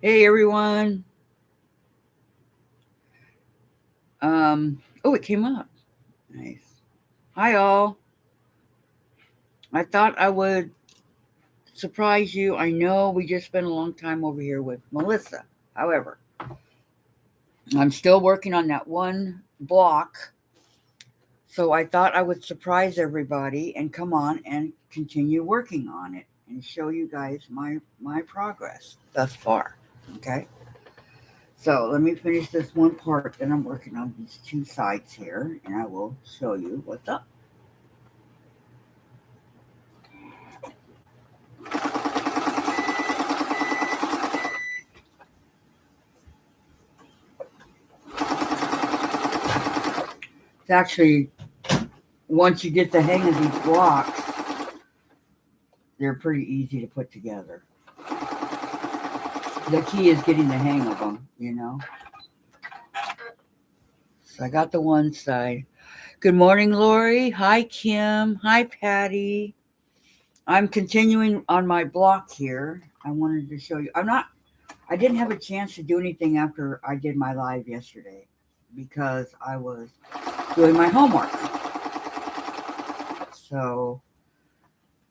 Hey everyone. Oh, it came up. Nice. Hi all. I thought I would surprise you. I know we just spent a long time over here with Melissa. However, I'm still working on that one block. So I thought I would surprise everybody and come on and continue working on it and show you guys my progress thus far. Okay? So let me finish this one part that I'm working on these two sides here and I will show you what's up. It's actually, once you get the hang of these blocks, they're pretty easy to put together. The key is getting the hang of them. So I got the one side. Good morning, Lori. Hi, Kim. Hi, Patty. I'm continuing on my block here. I wanted to show you. I didn't have a chance to do anything after I did my live yesterday because I was doing my homework. So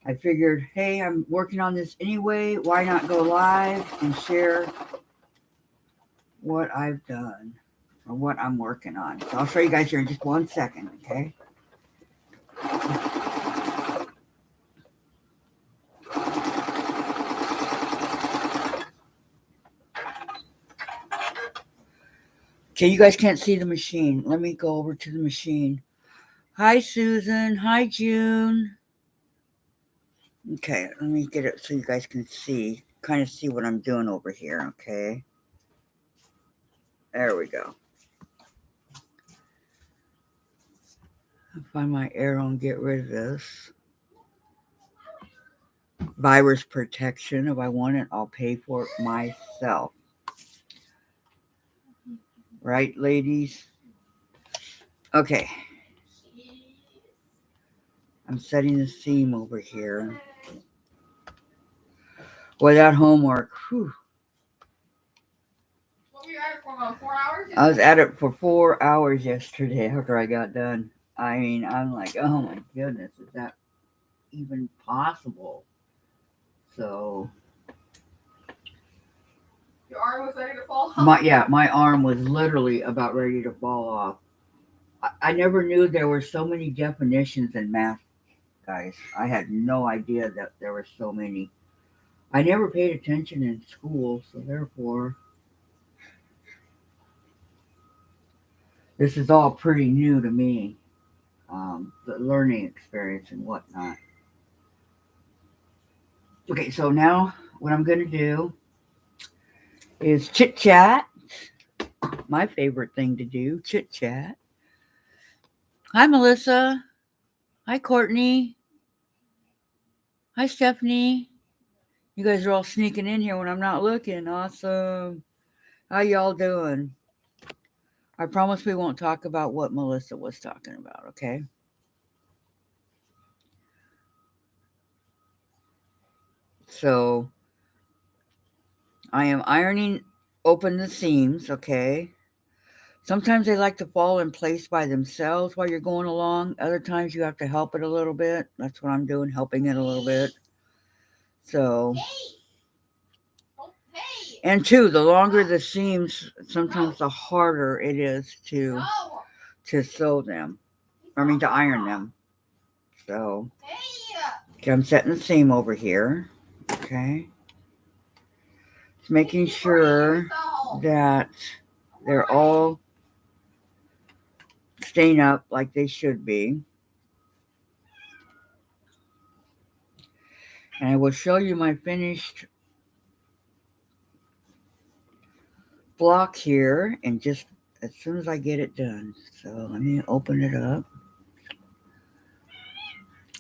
I figured, hey, I'm working on this anyway. Why not go live and share what I've done or what I'm working on? So I'll show you guys here in just 1 second, okay? Okay, you guys can't see the machine. Let me go over to the machine. Hi, Susan. Hi, June. Okay, let me get it so you guys can kind of see what I'm doing over here, okay? There we go. I'll find my arrow and get rid of this. Virus protection. If I want it, I'll pay for it myself. Right, ladies? Okay. I'm setting the seam over here. Boy, that homework. Whew. What were you at it for about 4 hours? I was at it for 4 hours yesterday after I got done. I mean, I'm like, oh my goodness, is that even possible? So Your arm was ready to fall off? my arm was literally about ready to fall off. I never knew there were so many definitions in math, guys. I had no idea that there were so many. I never paid attention in school, so therefore, this is all pretty new to me. The learning experience and whatnot. Okay, so now what I'm going to do is chit chat. My favorite thing to do, chit chat. Hi, Melissa. Hi, Courtney. Hi, Stephanie. You guys are all sneaking in here when I'm not looking. Awesome. How y'all doing? I promise we won't talk about what Melissa was talking about, okay? So I am ironing open the seams, okay? Sometimes they like to fall in place by themselves while you're going along. Other times you have to help it a little bit. That's what I'm doing, helping it a little bit. So, and two, the longer the seams, sometimes the harder it is to sew them. I mean to iron them. So, okay, I'm setting the seam over here. Okay. Just making sure that they're all staying up like they should be. And I will show you my finished block here and just as soon as I get it done. So let me open it up.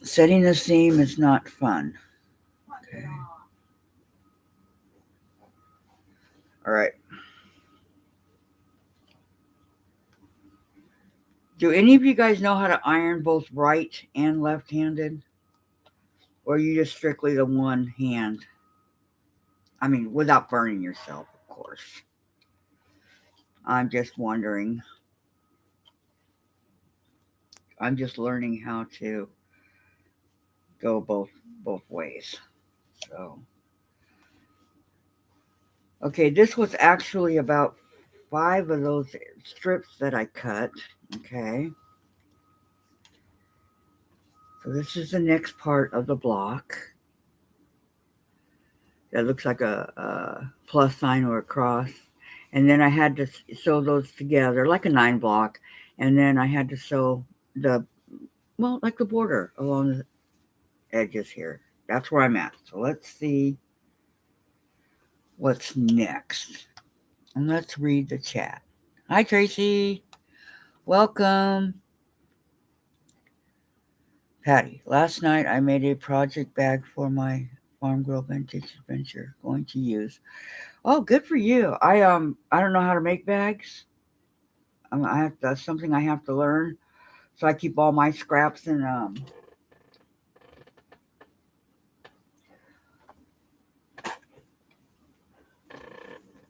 Setting the seam is not fun. Okay. All right. Do any of you guys know how to iron both right and left handed? Or are you just strictly the one hand? I mean, without burning yourself, course. I'm just wondering. I'm just learning how to go both ways. So, okay, this was actually about 5 of those strips that I cut. Okay. So this is the next part of the block. That looks like a plus sign or a cross. And then I had to sew those together like a 9 block. And then I had to sew like the border along the edges here. That's where I'm at. So let's see what's next. And let's read the chat. Hi, Tracy. Welcome. Patty, last night I made a project bag for my Farm Girl Vintage Adventure. Going to use. Oh, good for you. I don't know how to make bags. That's something I have to learn. So I keep all my scraps in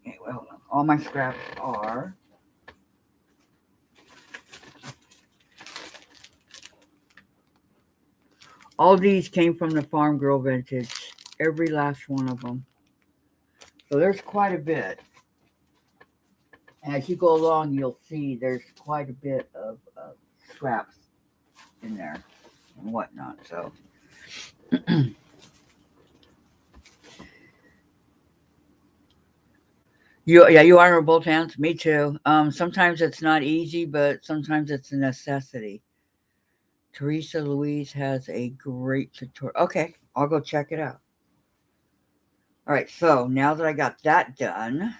okay, well, all my scraps are all these came from the Farm Girl Vintage. Every last one of them. So there's quite a bit. And as you go along, you'll see there's quite a bit of scraps in there and whatnot. So you honor both hands. Me too. Sometimes it's not easy, but sometimes it's a necessity. Teresa Louise has a great tutorial. Okay, I'll go check it out. All right, so now that I got that done,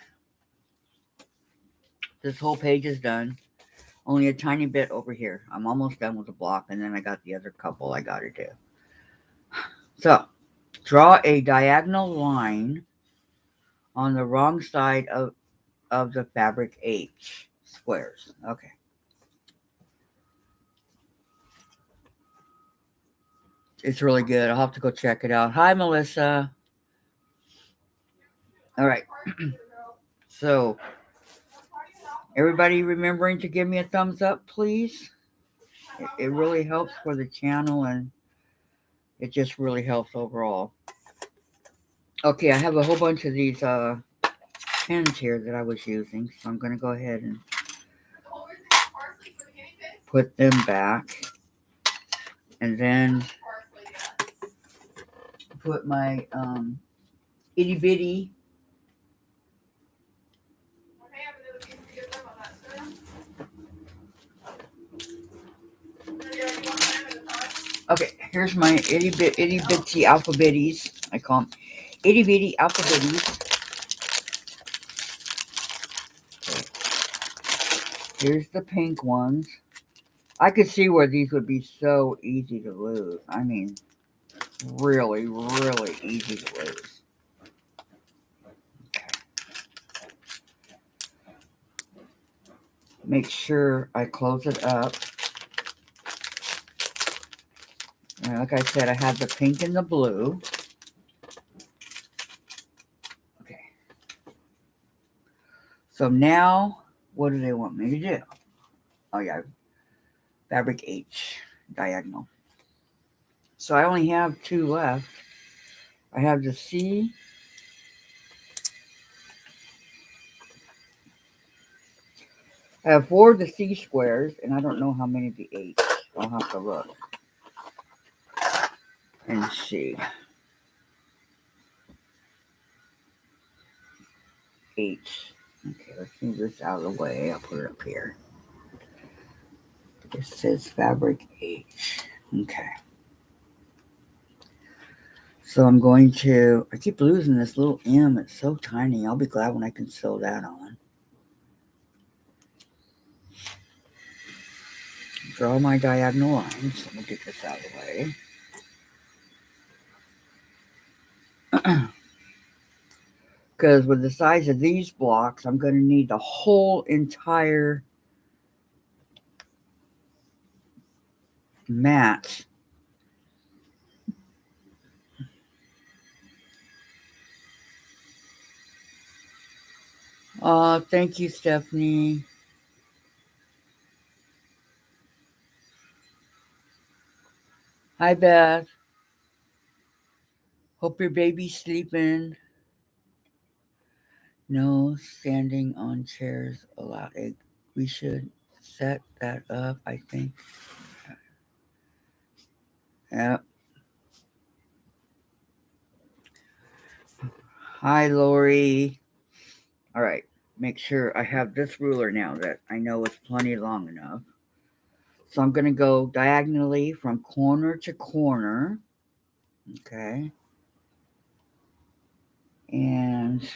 this whole page is done. Only a tiny bit over here. I'm almost done with the block, and then I got the other couple I got to do. So, draw a diagonal line on the wrong side of the fabric H squares. Okay. It's really good. I'll have to go check it out. Hi, Melissa. All right. So, everybody remembering to give me a thumbs up, please. It really helps for the channel, and it just really helps overall. Okay, I have a whole bunch of these pens here that I was using, so I'm going to go ahead and put them back. And then put my itty bitty okay, here's my itty bitty alphabetties. I call them itty bitty alphabetties. Okay. Here's the pink ones. I could see where these would be so easy to lose. I mean, really, really easy to lose. Okay. Make sure I close it up. And like I said, I have the pink and the blue. Okay. So now, what do they want me to do? Oh yeah, fabric H, diagonal. So I only have 2 left. I have the C. I have 4 of the C squares, and I don't know how many of the H. I'll have to look and see. H. Okay, let's move this out of the way. I'll put it up here. It says fabric H. Okay. So I'm going to, I keep losing this little M. It's so tiny. I'll be glad when I can sew that on. Draw my diagonal lines. Let me get this out of the way. Because with the size of these blocks, I'm going to need the whole entire mat. Thank you, Stephanie. Hi, Beth. Hope your baby's sleeping. No standing on chairs allowed. We should set that up, I think. Yep. Hi, Lori. All right. Make sure I have this ruler now that I know is plenty long enough. So I'm going to go diagonally from corner to corner. Okay. And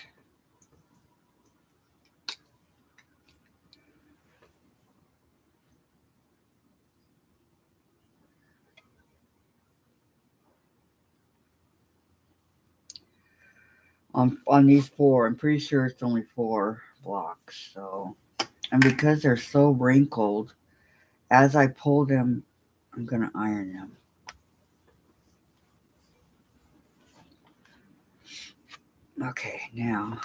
on these four, I'm pretty sure it's only 4 blocks. So, and because they're so wrinkled, as I pull them, I'm going to iron them. Okay, now.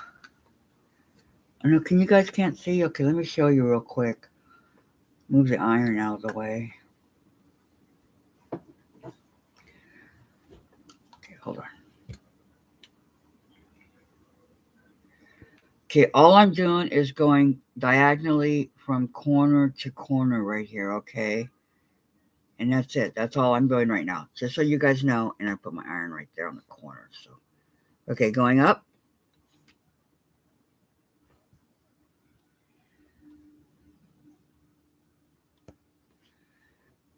I know, can you guys can't see? Okay, let me show you real quick. Move the iron out of the way. Okay, hold on. Okay, all I'm doing is going diagonally from corner to corner right here, okay? And that's it. That's all I'm doing right now. Just so you guys know, and I put my iron right there on the corner. So, okay, going up.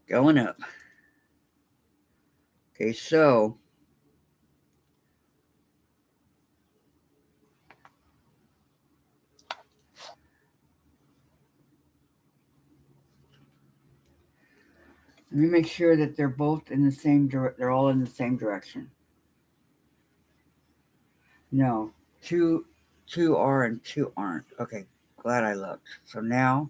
Going up. Okay, so let me make sure that they're both in the same they're all in the same direction. No, two are and two aren't. Okay, glad I looked. So now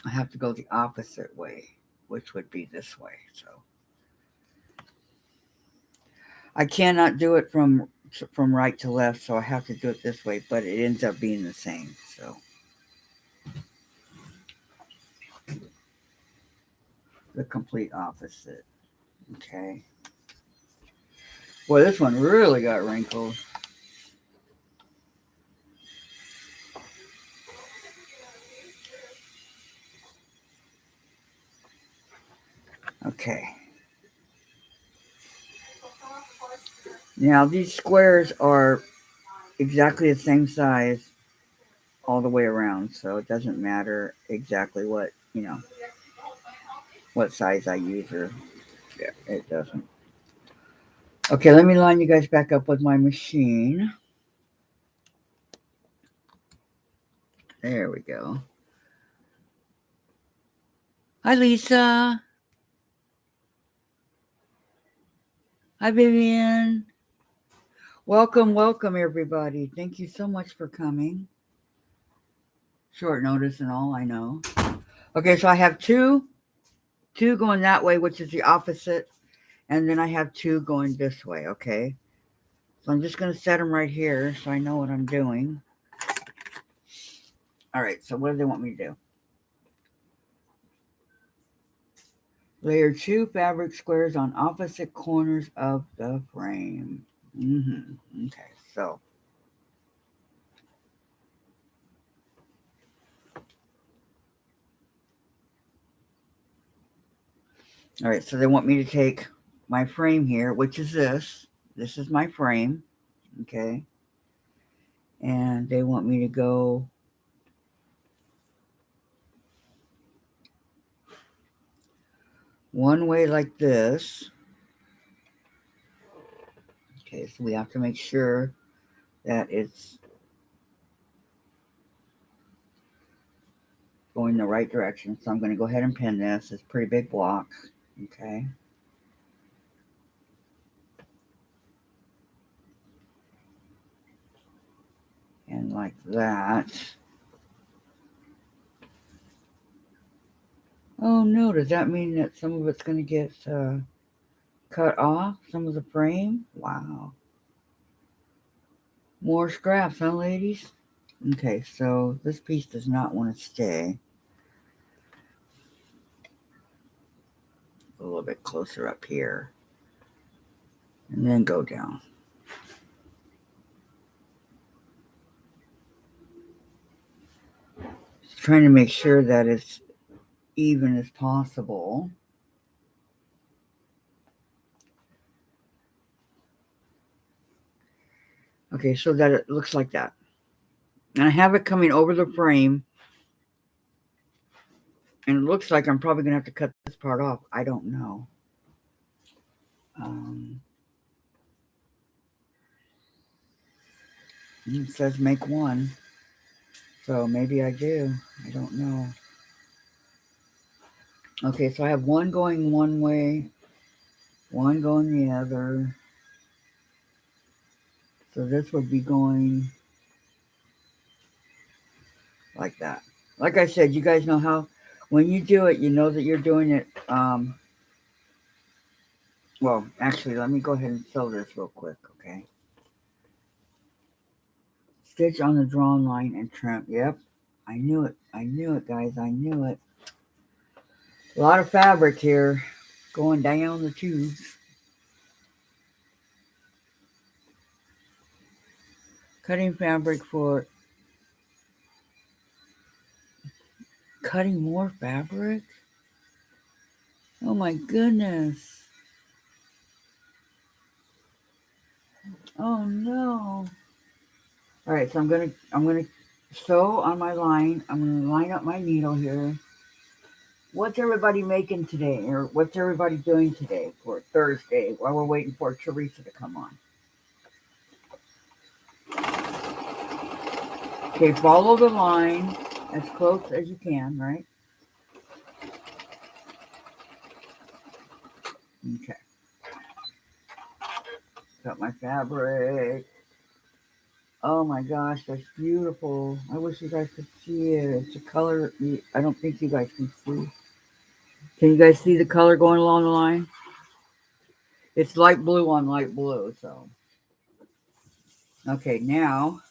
I have to go the opposite way, which would be this way. So I cannot do it from right to left, so I have to do it this way, but it ends up being the same. So the complete opposite. Okay. Boy, this one really got wrinkled. Okay. Now these squares are exactly the same size all the way around, so it doesn't matter exactly what size I use or yeah, it doesn't. Okay, let me line you guys back up with my machine. There we go. Hi, Lisa. Hi, Vivian. Welcome, welcome, everybody. Thank you so much for coming. Short notice and all, I know. Okay, so I have two going that way, which is the opposite, and then I have two going this way, okay? So I'm just going to set them right here so I know what I'm doing. All right, so what do they want me to do? Layer 2 fabric squares on opposite corners of the frame. Okay, so. All right, so they want me to take my frame here, which is this. This is my frame, okay? And they want me to go one way like this. Okay, so we have to make sure that it's going the right direction. So I'm going to go ahead and pin this. It's a pretty big block, okay? And like that. Oh no, does that mean that some of it's going to get cut off? Some of the frame? Wow. More scraps, huh, ladies? Okay, so this piece does not want to stay. A little bit closer up here. And then go down. Just trying to make sure that it's even as possible. Okay, so that it looks like that. And I have it coming over the frame. And it looks like I'm probably going to have to cut this part off. I don't know. It says make one. So maybe I do. I don't know. Okay, so I have one going one way, one going the other. So this would be going like that. Like I said, you guys know how when you do it, you know that you're doing it. Well, actually, let me go ahead and sew this real quick, okay? Stitch on the drawn line and trim. Yep, I knew it. I knew it, guys. I knew it. A lot of fabric here going down the tubes. Cutting fabric for cutting more fabric. Oh my goodness. Oh no. All right, so I'm gonna sew on my line. I'm gonna line up my needle here. What's everybody making today, or what's everybody doing today for Thursday while we're waiting for Teresa to come on? Okay, follow the line as close as you can, right? Okay. Got my fabric. Oh my gosh, that's beautiful. I wish you guys could see it. It's a color I don't think you guys can see. Can you guys see the color going along the line? It's light blue on light blue, so. Okay, now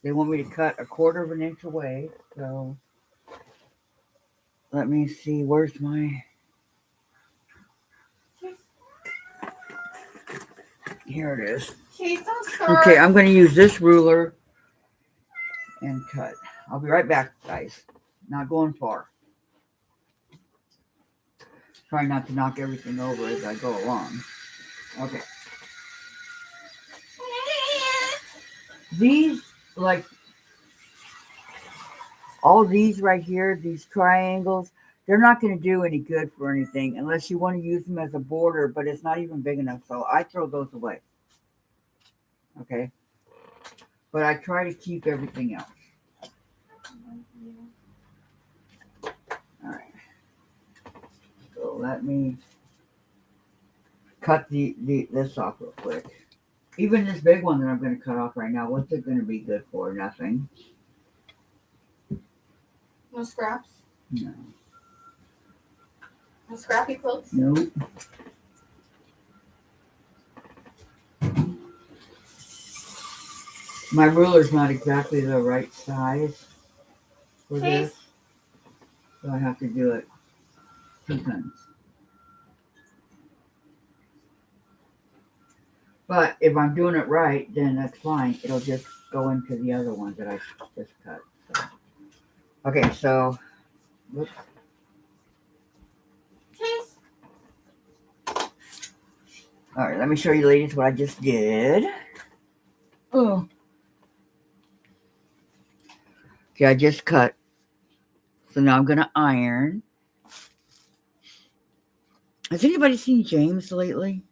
they want me to cut 1/4 of an inch away, so let me see, where's my, here it is. Okay, I'm going to use this ruler and cut. I'll be right back, guys. Not going far. Try not to knock everything over as I go along. Okay. These, like, all these right here, these triangles, they're not going to do any good for anything unless you want to use them as a border, but it's not even big enough, so I throw those away. Okay? But I try to keep everything else. All right. So let me cut this off real quick. Even this big one that I'm going to cut off right now, what's it going to be good for? Nothing. No scraps? No. No scrappy quilts? Nope. My ruler's not exactly the right size for this, so I have to do it 2 times. But if I'm doing it right, then that's fine. It'll just go into the other one that I just cut. So. Okay, so, whoops. All right, let me show you ladies what I just did. Oh. Okay, I just cut. So now I'm going to iron. Has anybody seen James lately?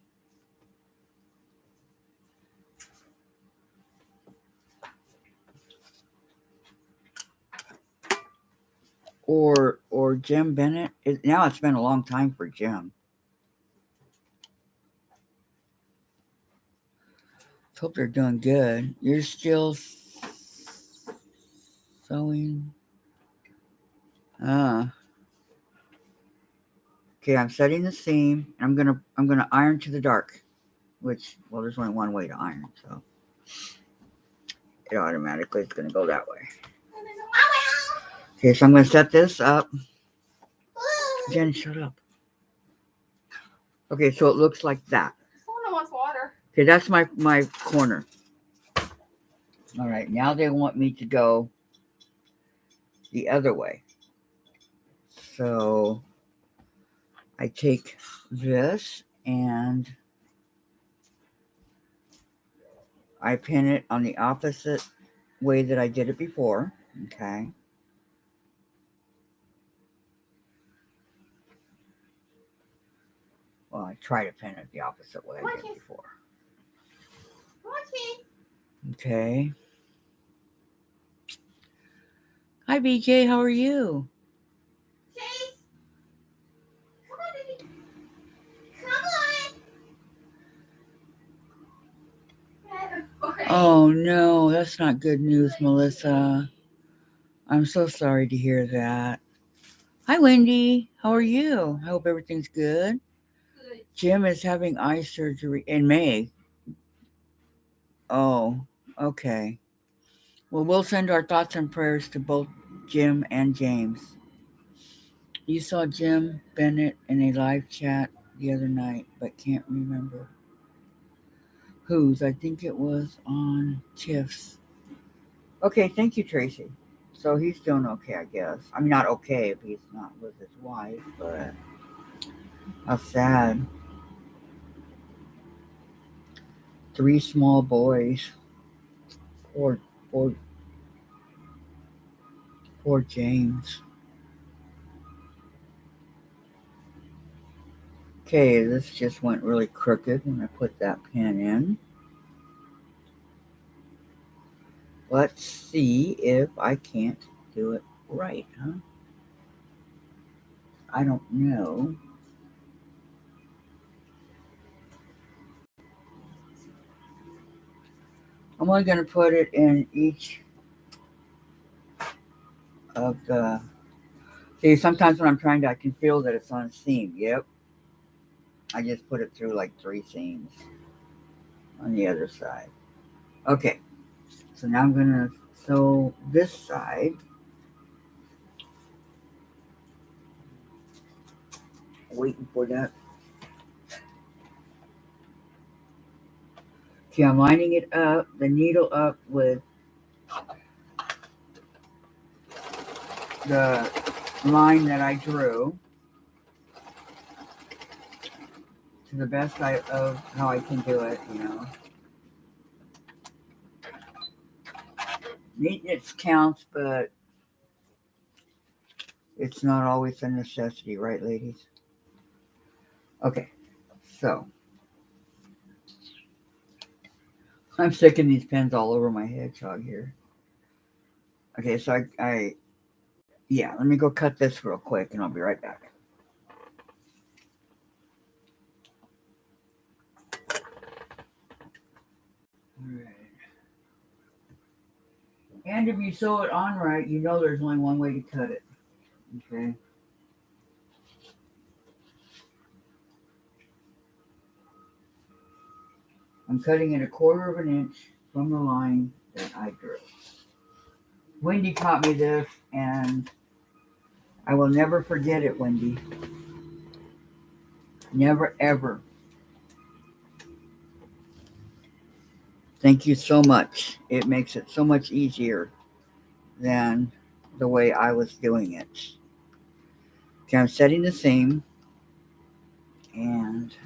Or Jim Bennett? Now it's been a long time for Jim. Hope they're doing good. You're still sewing. Okay, I'm setting the seam. I'm gonna iron to the dark, which, well, there's only one way to iron. So it automatically is going to go that way. Okay, so I'm going to set this up. Jen, shut up. Okay, so it looks like that. Someone wants water. Okay, that's my corner. All right, now they want me to go the other way. So I take this and I pin it on the opposite way that I did it before. Okay. Well, I try to pin it the opposite way I did before. Okay. Hi, BJ. How are you? Chase, come on, baby. Come on. Oh, no. That's not good news, Melissa. I'm so sorry to hear that. Hi, Wendy. How are you? I hope everything's good. Good. Jim is having eye surgery in May. Oh, okay. Well, we'll send our thoughts and prayers to both Jim and James. You saw Jim Bennett in a live chat the other night, but can't remember whose. I think it was on Tiff's. Okay, thank you, Tracy. So he's doing okay, I guess. I mean, not okay if he's not with his wife, but how sad. 3 small boys. Poor, poor, poor James. Okay, this just went really crooked when I put that pin in. Let's see if I can't do it right, huh? I don't know. I'm only going to put it in each of the... See, sometimes when I'm trying to, I can feel that it's on a seam. Yep. I just put it through like 3 seams on the other side. Okay. So now I'm going to sew this side. Waiting for that. Okay, I'm lining it up, the needle up with the line that I drew to the best of how I can do it, you know. Neatness counts, but it's not always a necessity, right, ladies? Okay, so I'm sticking these pins all over my hedgehog here. Okay, so yeah, let me go cut this real quick and I'll be right back. Alright. And if you sew it on right, you know there's only one way to cut it. Okay. I'm cutting it 1/4 of an inch from the line that I drew. Wendy taught me this, and I will never forget it, Wendy. Never, ever. Thank you so much. It makes it so much easier than the way I was doing it. Okay, I'm setting the seam, and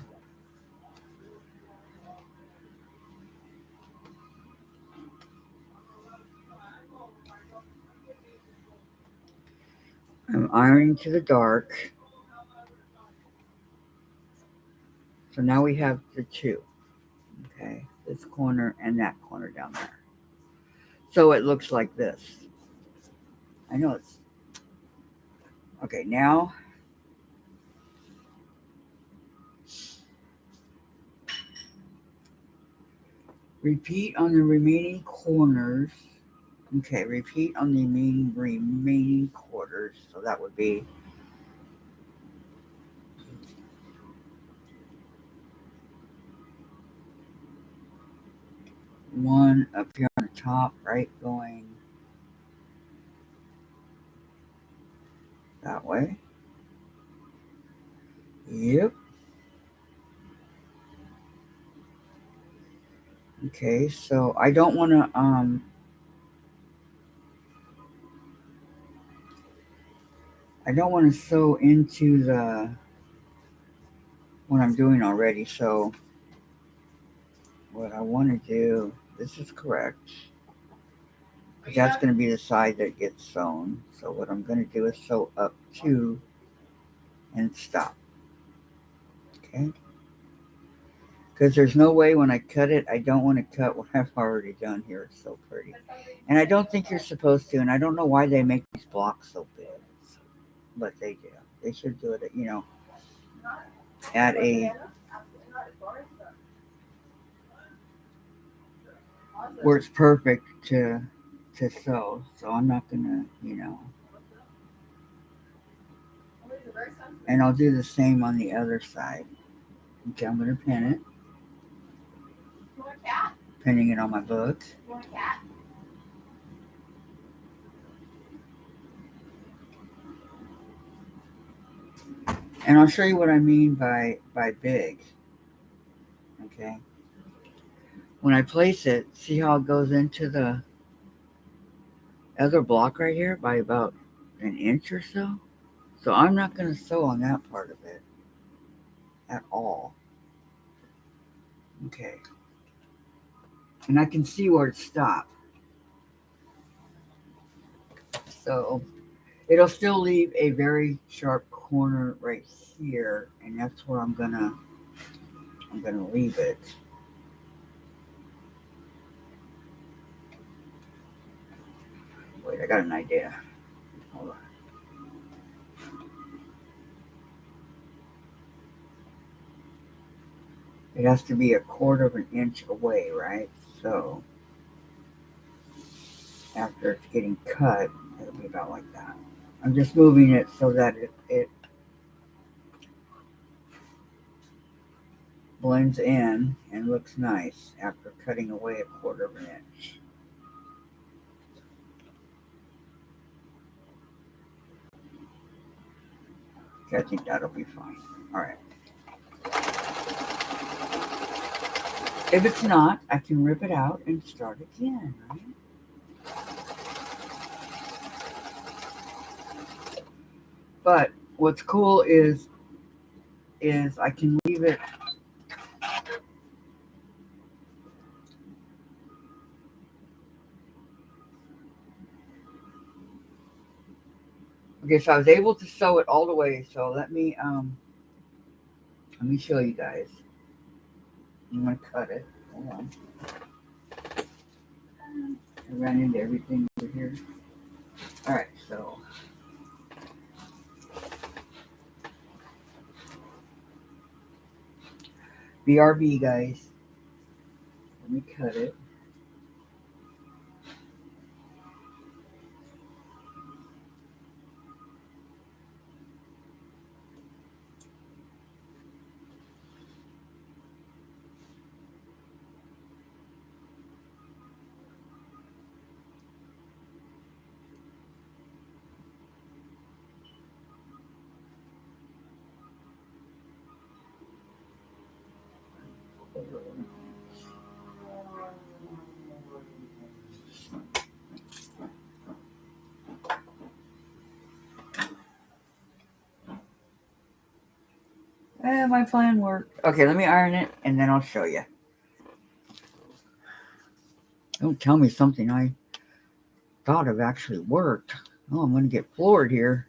I'm ironing to the dark. So now we have the 2. Okay, this corner and that corner down there. So it looks like this. I know it's... Okay, now repeat on the remaining corners. Okay, repeat on the remaining quarters. So that would be 1 up here on the top, right? Going that way. Yep. Okay, so I don't want to sew into the what I'm doing already. So what I want to do, this is correct. Because that's going to be the side that gets sewn. So what I'm going to do is sew up to and stop. Okay. Because there's no way when I cut it, I don't want to cut what I've already done here. It's so pretty. And I don't think you're supposed to. And I don't know why they make these blocks so big. But they do. They should do it, at a where it's perfect to sew. So I'm not gonna, and I'll do the same on the other side. Okay, I'm gonna pin it, pinning it on my book. And I'll show you what I mean by big. Okay. When I place it, see how it goes into the other block right here by about an inch or so? So I'm not going to sew on that part of it at all. Okay. And I can see where it stopped. So it'll still leave a very sharp corner right here, and that's where I'm gonna leave it. Wait, I got an idea. Hold on. It has to be 1/4 of an inch away, right? So after it's getting cut, it'll be about like that. I'm just moving it so that it blends in and looks nice after cutting away 1/4 of an inch. Okay, I think that'll be fine. All right. If it's not, I can rip it out and start again, right? But what's cool is I can leave it. Okay, so I was able to sew it all the way. So let me show you guys. I'm gonna cut it. Hold on. I ran into everything over here. All right, so BRB, guys. Let me cut it. My plan worked. Okay, let me iron it and then I'll show you. Don't tell me something I thought of actually worked. Oh, I'm going to get floored here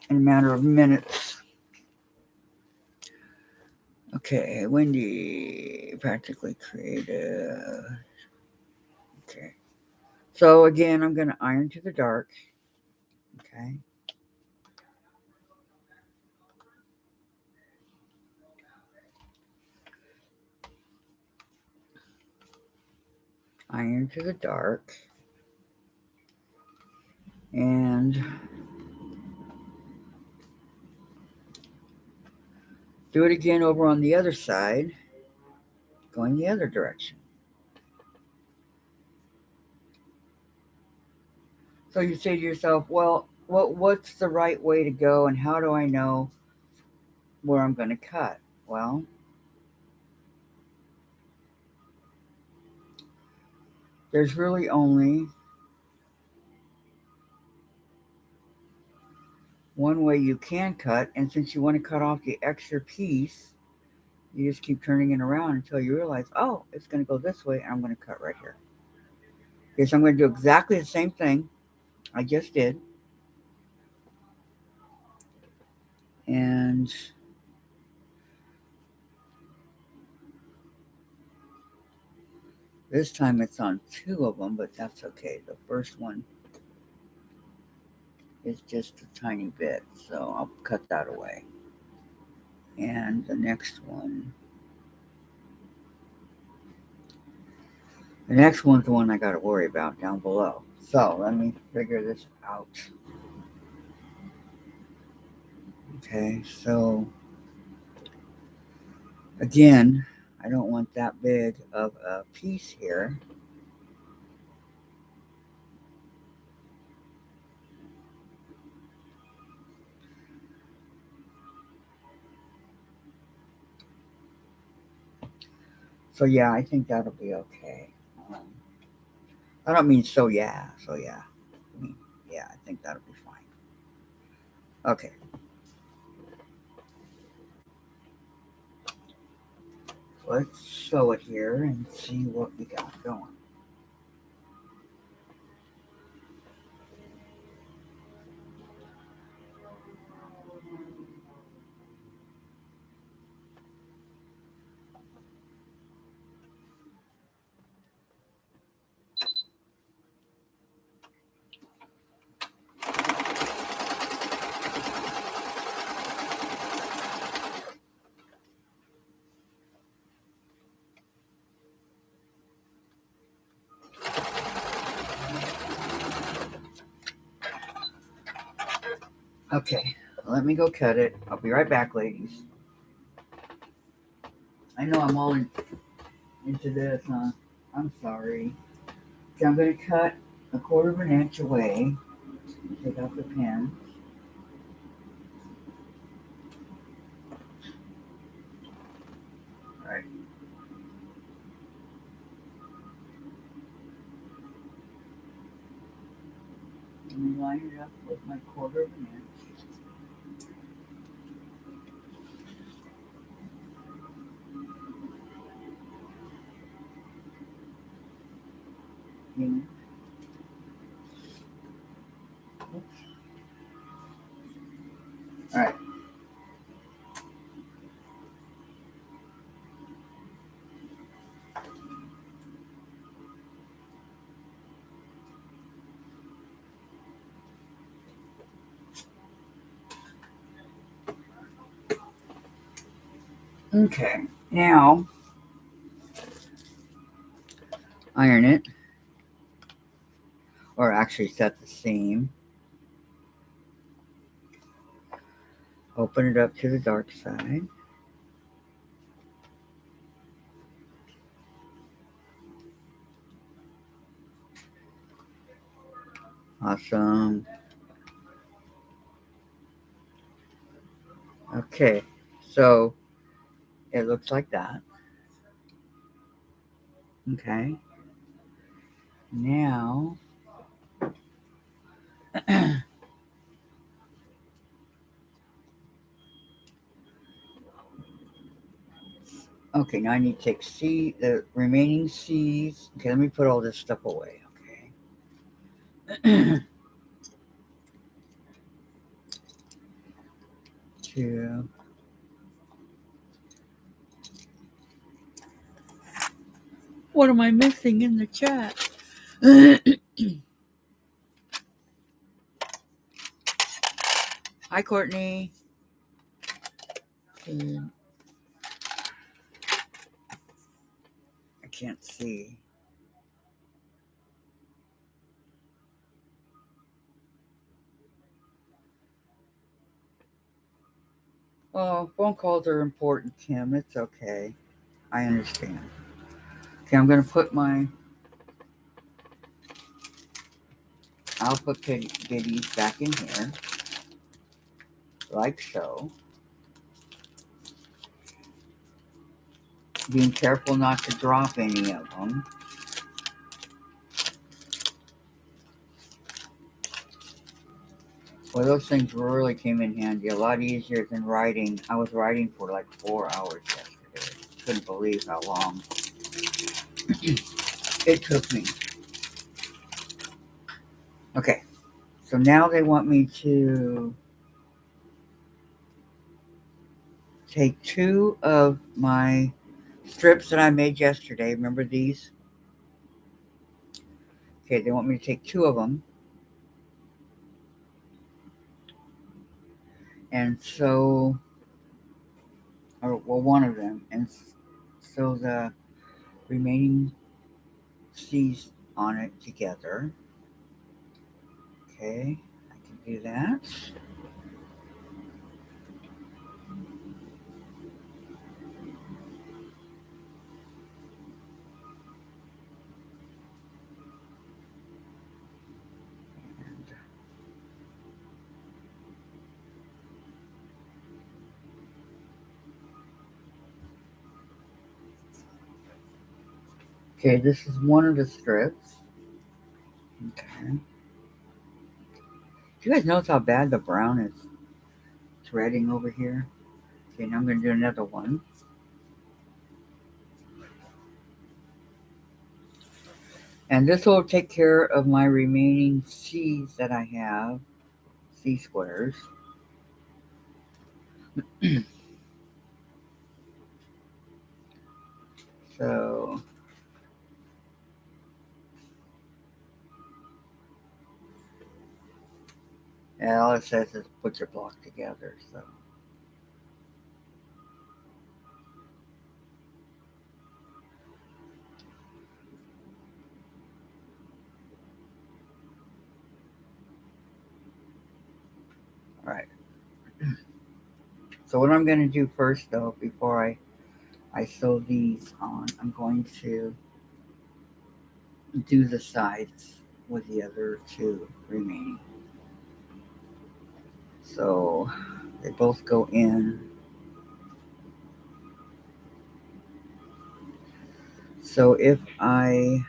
in a matter of minutes. Okay, Wendy, practically creative. Okay. So again, I'm going to iron to the dark. Okay. Iron to the dark. And do it again over on the other side, going the other direction. So you say to yourself, well, what's the right way to go and how do I know where I'm going to cut? Well, there's really only one way you can cut, and since you want to cut off the extra piece, you just keep turning it around until you realize, oh, it's going to go this way, and I'm going to cut right here. Okay, so I'm going to do exactly the same thing I just did. And this time it's on two of them, but that's okay. The first one is just a tiny bit, so I'll cut that away. And the next one's the one I got to worry about down below. So let me figure this out. Okay, so again, I don't want that big of a piece here. So yeah, I think that'll be okay. Um, I don't mean so yeah, so yeah. I mean, yeah, I think that'll be fine. Okay, let's sew it here and see what we got going. Okay, let me go cut it. I'll be right back, ladies. I know I'm all into this, huh? I'm sorry. Okay, I'm going to cut a quarter of an inch away. Take out the pen. All right. Let me line it up with my quarter of an inch. Mm. All right. Okay. Now, iron it, or actually set the seam. Open it up to the dark side. Awesome. Okay. So it looks like that. Okay. Now, okay, now I need to take the remaining C's. Okay, let me put all this stuff away. Okay. Two. What am I missing in the chat? Hi, Courtney. I can't see. Oh, phone calls are important, Kim. It's okay. I understand. Okay, I'm going to put my I'll put goodies back in here, like so. Being careful not to drop any of them. Well, those things really came in handy. A lot easier than writing. I was writing for like 4 hours yesterday. Couldn't believe how long it took me. Okay, so now they want me to take 2 of my strips that I made yesterday. Remember these? Okay, they want me to take 2 of them and sew, or well, one of them, and sew the remaining C's on it together. Okay, I can do that. Okay, this is one of the strips. Okay. Do you guys notice how bad the brown is threading over here? Okay, now I'm going to do another one. And this will take care of my remaining C's that I have, C squares. So, yeah, all it says is put your block together. So, all right. So what I'm going to do first, though, before I sew these on, I'm going to do the sides with the other 2 remaining. So they both go in. So if I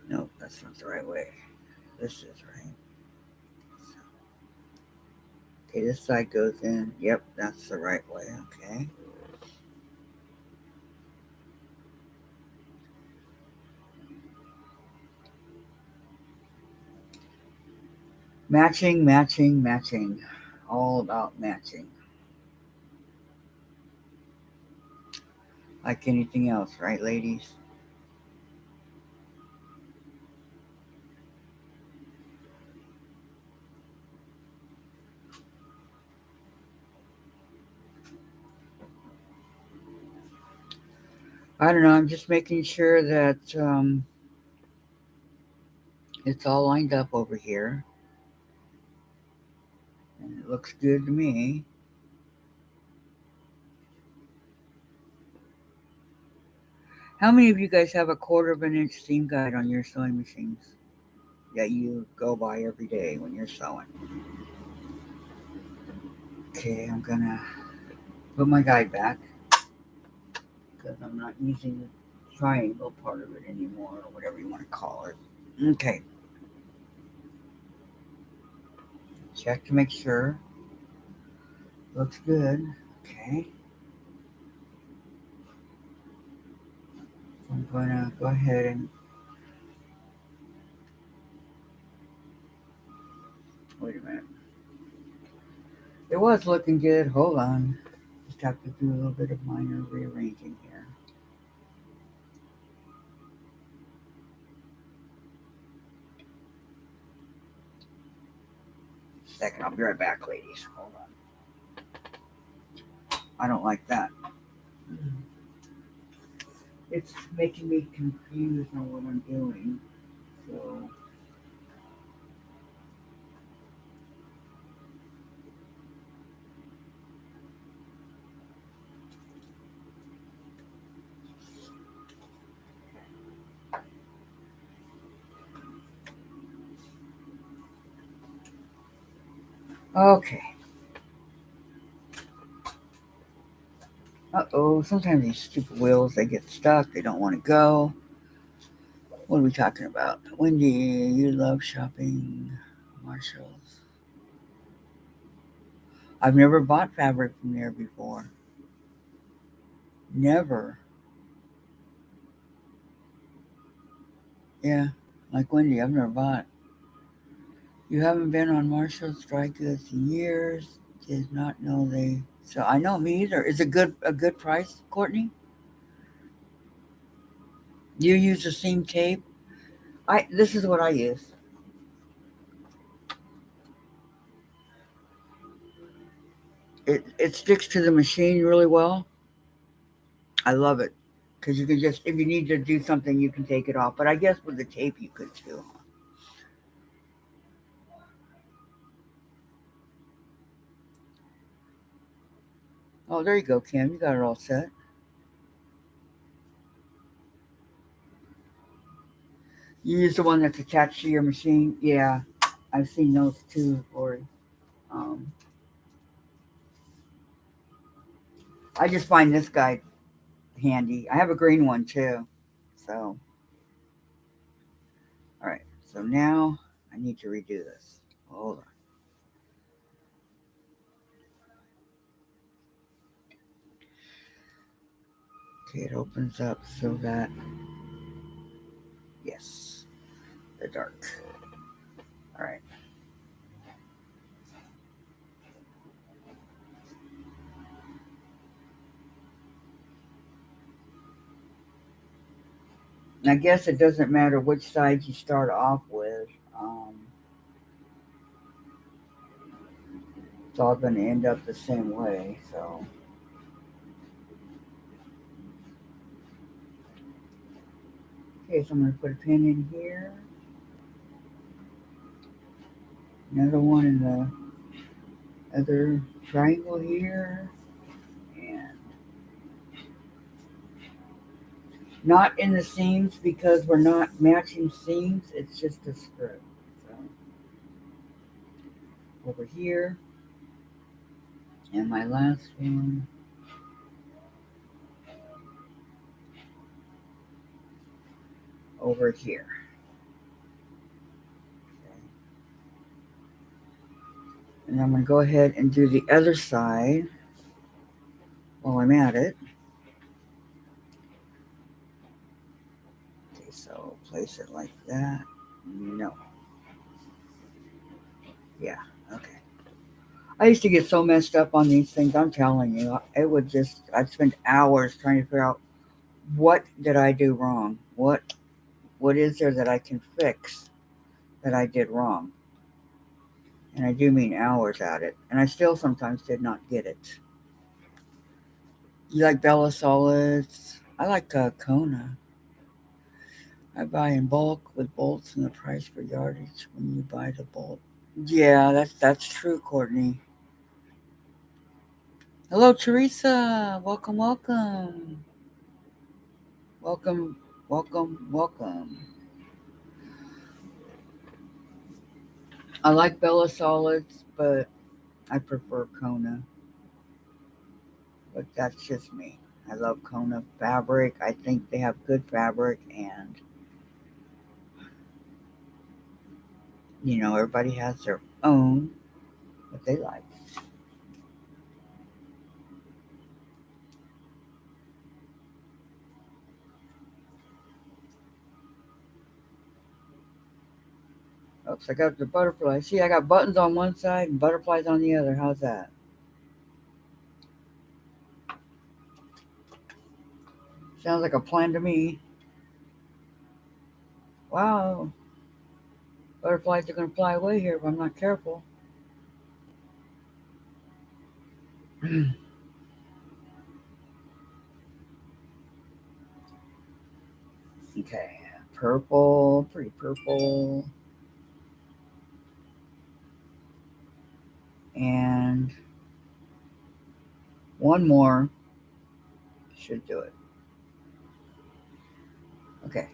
no, that's not the right way. This is right. Okay, this side goes in. Yep, that's the right way. Okay. Matching, matching, matching. All about matching. Like anything else, right, ladies? I don't know. I'm just making sure that it's all lined up over here. And it looks good to me. How many of you guys have a 1/4 inch seam guide on your sewing machines that you go by every day when you're sewing? Okay, I'm gonna put my guide back because I'm not using the triangle part of it anymore, or whatever you want to call it. Okay, check to make sure. Looks good. Okay, so I'm gonna go ahead and wait a minute. It was looking good. Hold on. Just have to do a little bit of minor rearranging here. Second, I'll be right back, ladies. Hold on. I don't like that. It's making me confused on what I'm doing. So, Okay. Uh-oh. Sometimes these stupid wheels, they get stuck. They don't want to go. What are we talking about? Wendy, you love shopping. Marshalls. I've never bought fabric from there before. Never. Yeah. Like Wendy, I've never bought. You haven't been on Marshall's dry goods in years. Did not know they. So I know me either. Is it good? A good price, Courtney? You use the seam tape. This is what I use. It sticks to the machine really well. I love it because you can just if you need to do something you can take it off. But I guess with the tape you could too. Oh, there you go, Kim. You got it all set. You use the one that's attached to your machine. Yeah, I've seen those too, Lori. Um, I just find this guy handy. I have a green one too. So, all right. So now I need to redo this. Hold on. Okay, it opens up so that yes, the dark. All right. I guess it doesn't matter which side you start off with. Um, it's all going to end up the same way. So, okay, so I'm going to put a pin in here. Another one in the other triangle here. And not in the seams because we're not matching seams. It's just a strip. So, over here. And my last one over here. And I'm going to go ahead and do the other side while I'm at it. Okay, so place it like that. No. Yeah, okay. I used to get so messed up on these things. I'm telling you, it would just, I'd spend hours trying to figure out what did I do wrong? What is there that I can fix that I did wrong? And I do mean hours at it. And I still sometimes did not get it. You like Bella Solids? I like Kona. I buy in bulk with bolts and the price per yardage when you buy the bolt. Yeah, that's true, Courtney. Hello, Teresa. Welcome, welcome, welcome, welcome, welcome. I like Bella Solids, but I prefer Kona. But that's just me. I love Kona fabric. I think they have good fabric, and everybody has their own what they like. Oops, I got the butterfly. See, I got buttons on one side and butterflies on the other. How's that? Sounds like a plan to me. Wow, butterflies are going to fly away here if I'm not careful. Okay, purple, pretty purple. And one more should do it. Okay,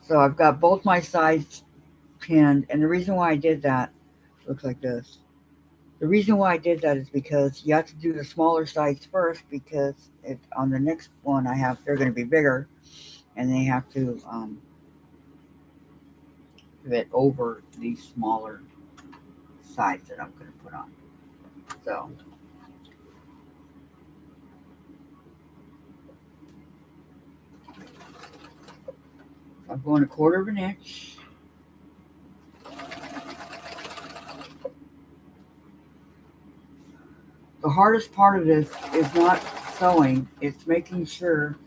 so I've got both my sides pinned, and the reason why I did that, Looks like this. The reason why I did that is because you have to do the smaller size first because on the next one they're going to be bigger and they have to fit over these smaller sides that I'm going to put on. So I'm going 1/4 of an inch. The hardest part of this is not sewing, it's making sure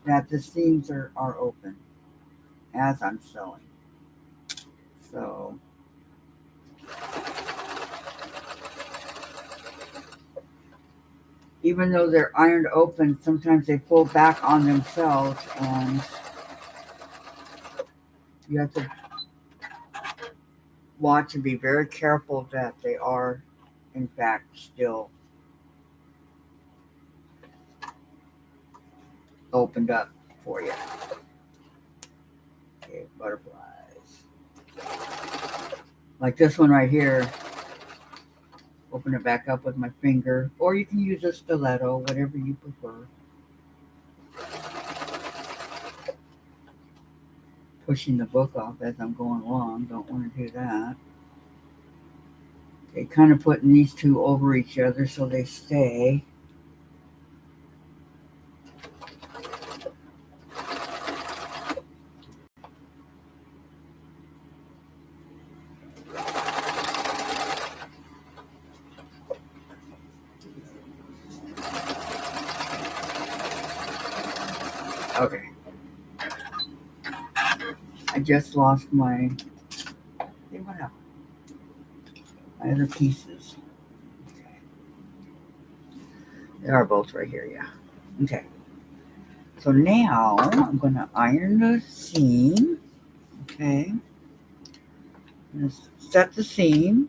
that the seams are open as I'm sewing. So even though they're ironed open, sometimes they pull back on themselves and you have to watch and be very careful that they are in fact still opened up for you. Okay, butterflies. Like this one right here, open it back up with my finger, or you can use a stiletto, whatever you prefer. Pushing the book off as I'm going along, don't want to do that. Okay, kind of putting these two over each other so they stay. Okay. I just lost my, they went out. My other pieces. Okay. They are both right here, yeah. Okay. So now I'm going to iron the seam. Okay. I'm going to set the seam.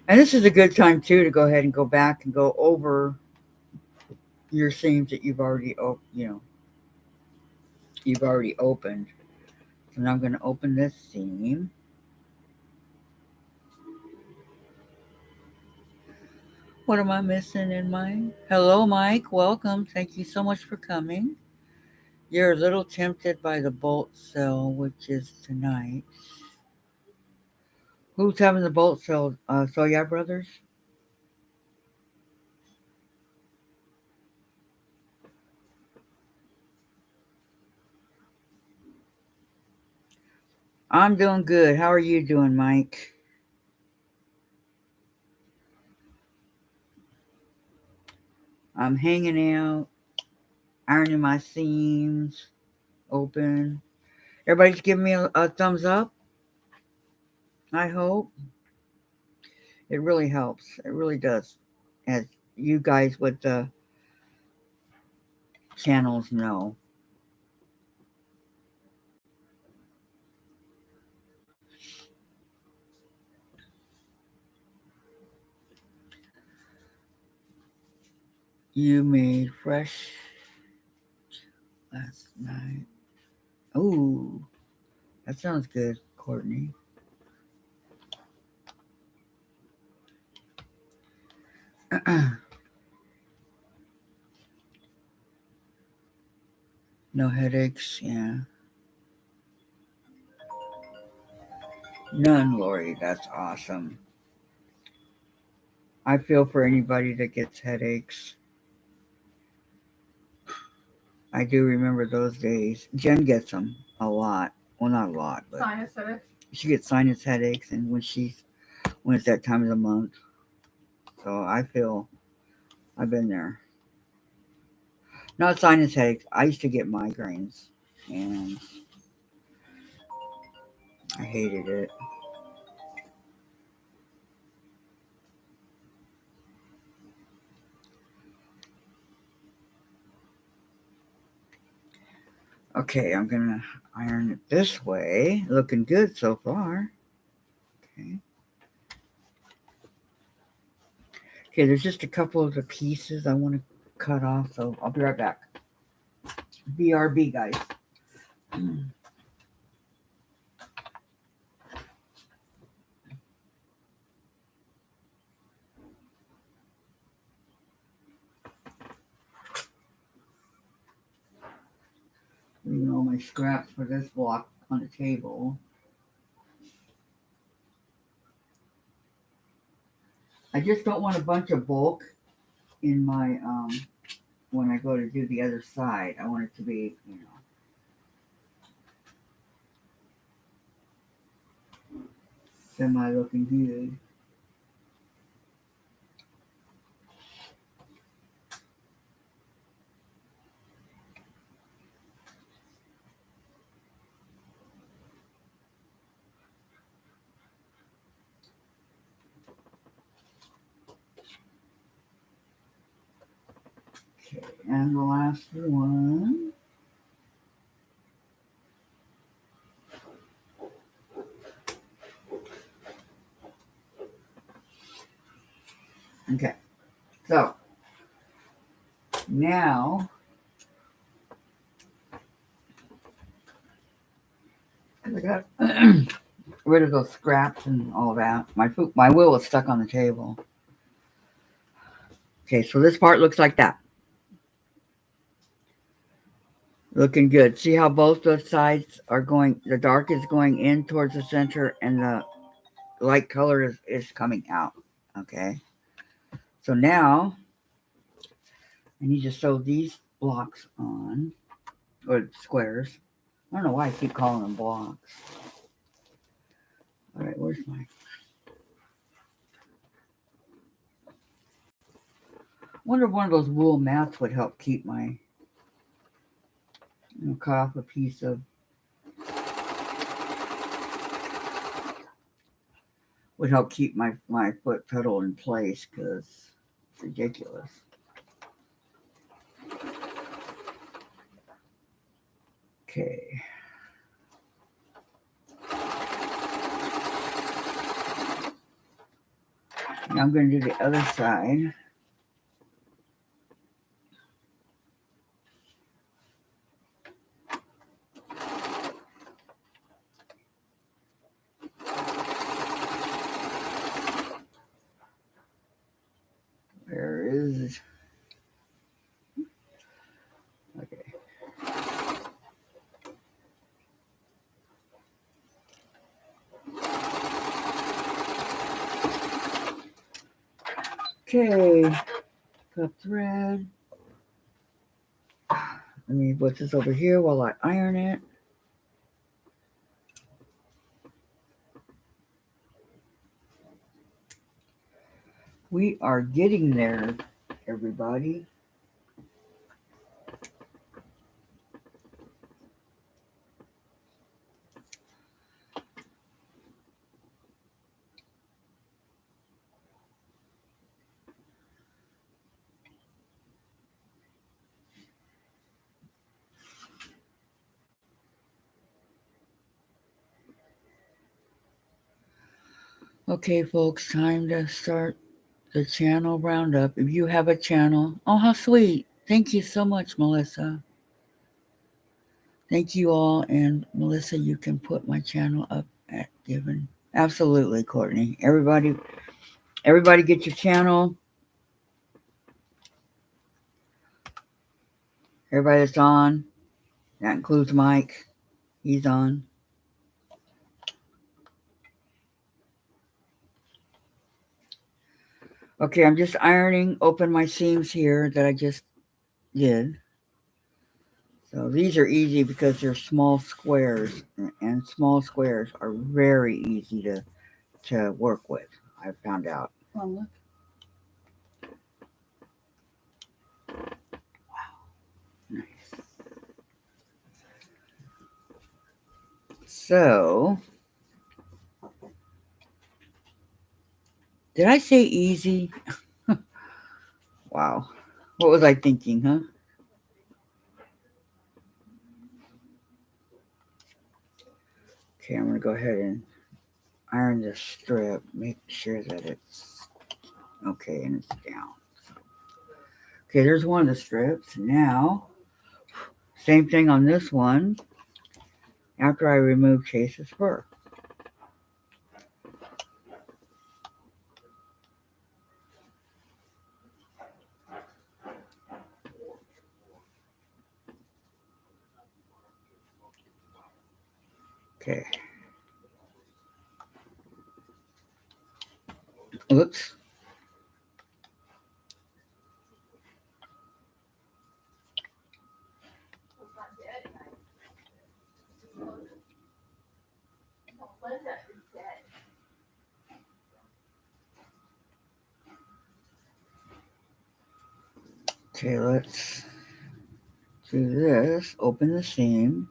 And this is a good time too to go ahead and go back and go over your seams that you've already opened. So now I'm going to open this seam. What am I missing in mine? Hello, Mike. Welcome. Thank you so much for coming. You're a little tempted by the bolt sale, which is tonight. Who's having the bolt sale? Soya Brothers? I'm doing good. How are you doing, Mike? I'm hanging out, ironing my seams, open. Everybody's giving me a thumbs up, I hope. It really helps. It really does. As you guys with the channels know. You made fresh last night. Ooh, that sounds good, Courtney. No headaches, yeah. None, Lori. That's awesome. I feel for anybody that gets headaches. I do remember those days. Jen gets them a lot. Well, not a lot, but Sinus headache. she gets sinus headaches, and when it's that time of the month. So I feel I've been there. Not sinus headaches. I used to get migraines, and I hated it. Okay, I'm gonna iron it this way. Looking good so far. Okay. Okay, there's just a couple of the pieces I want to cut off, so I'll be right back. BRB, guys. my scraps for this block on the table. I just don't want a bunch of bulk in my when I go to do the other side. I want it to be, semi looking good. Okay, and the last one. Okay, so now I got rid of those scraps and all that. My wheel is stuck on the table. Okay, so this part looks like that. Looking good. See how both those sides are going, the dark is going in towards the center and the light color is coming out. Okay. So now I need to sew these blocks on, or squares. I don't know why I keep calling them blocks. All right, where's my... I wonder if one of those wool mats would help keep my, cut off a piece of, would help keep my foot pedal in place because it's ridiculous. Okay. Now I'm going to do the other side. Where is... Okay. Okay. Cut thread. Let me put this over here while I iron it. We are getting there, everybody. Okay, folks, time to start the channel roundup. If you have a channel, oh, how sweet. Thank you so much, Melissa. Thank you all. And Melissa, you can put my channel up at given. Absolutely, Courtney. Everybody get your channel. Everybody that's on. That includes Mike. He's on. Okay, I'm just ironing open my seams here that I just did. So these are easy because they're small squares, and small squares are very easy to work with. I found out. Oh, look. Wow, nice. So, did I say easy? Wow. What was I thinking, huh? Okay, I'm going to go ahead and iron this strip. Make sure that it's okay and it's down. Okay, there's one of the strips. Now, same thing on this one after I remove Chase's fur. Okay. Oops. It's not dead. Linda is dead. Okay, let's do this. Open the seam.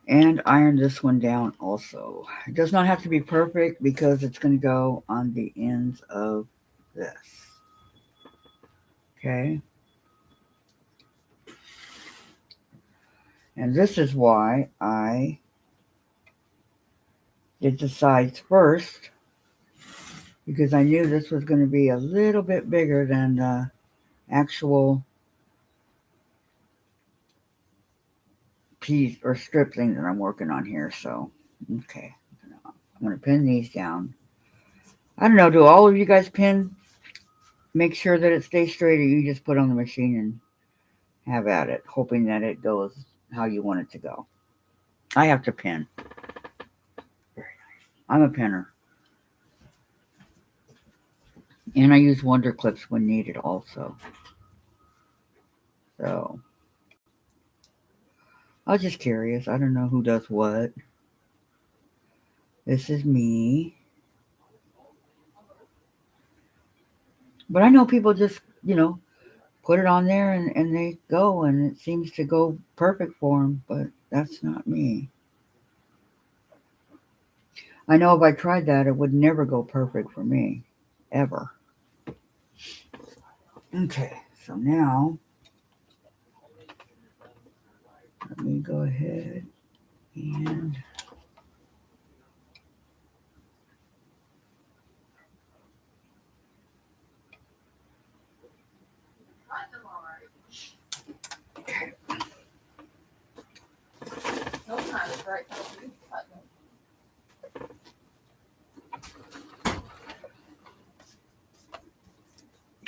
And iron this one down also. It does not have to be perfect because it's going to go on the ends of this. Okay. And this is why I did the sides first, because I knew this was going to be a little bit bigger than the actual piece or strip thing that I'm working on here. So, okay. I'm going to pin these down. I don't know, do all of you guys pin? Make sure that it stays straight, or you just put on the machine and have at it, hoping that it goes how you want it to go. I have to pin. Very nice. I'm a pinner. And I use Wonder Clips when needed also. So, I was just curious. I don't know who does what. This is me. But I know people just, put it on there and they go, and it seems to go perfect for them, but that's not me. I know if I tried that, it would never go perfect for me. Ever. Okay, so now, let me go ahead and okay. Sometimes it's right.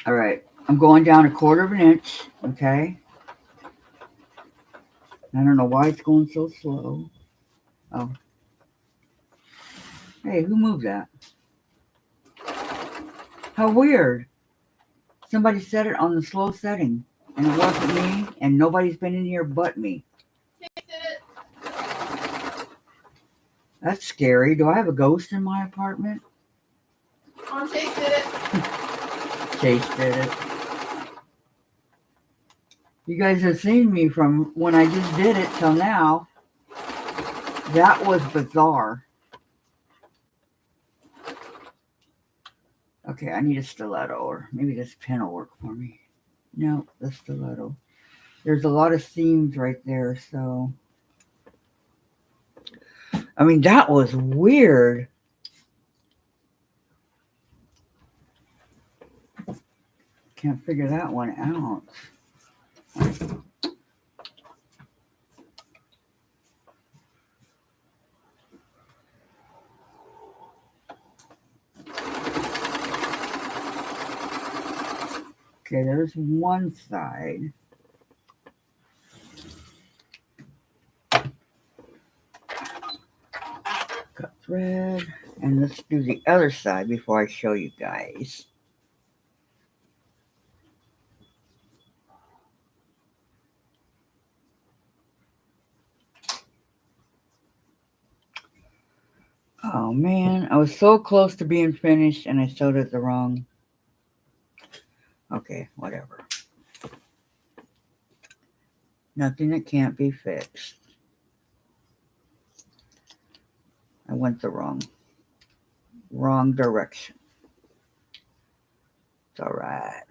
All right, I'm going down 1/4 of an inch, okay? I don't know why it's going so slow. Oh. Hey, who moved that? How weird. Somebody set it on the slow setting, and it wasn't me, and nobody's been in here but me. Chase did it. That's scary. Do I have a ghost in my apartment? Chase did it. Chase did it. You guys have seen me from when I just did it till now. That was bizarre. Okay, I need a stiletto, or maybe this pen will work for me. No, the stiletto. There's a lot of seams right there, so. I mean, that was weird. Can't figure that one out. Okay, there's one side. Cut thread. And let's do the other side before I show you guys. Oh man, I was so close to being finished and I sewed it the wrong. Okay, whatever. Nothing that can't be fixed. I went the wrong direction. It's all right.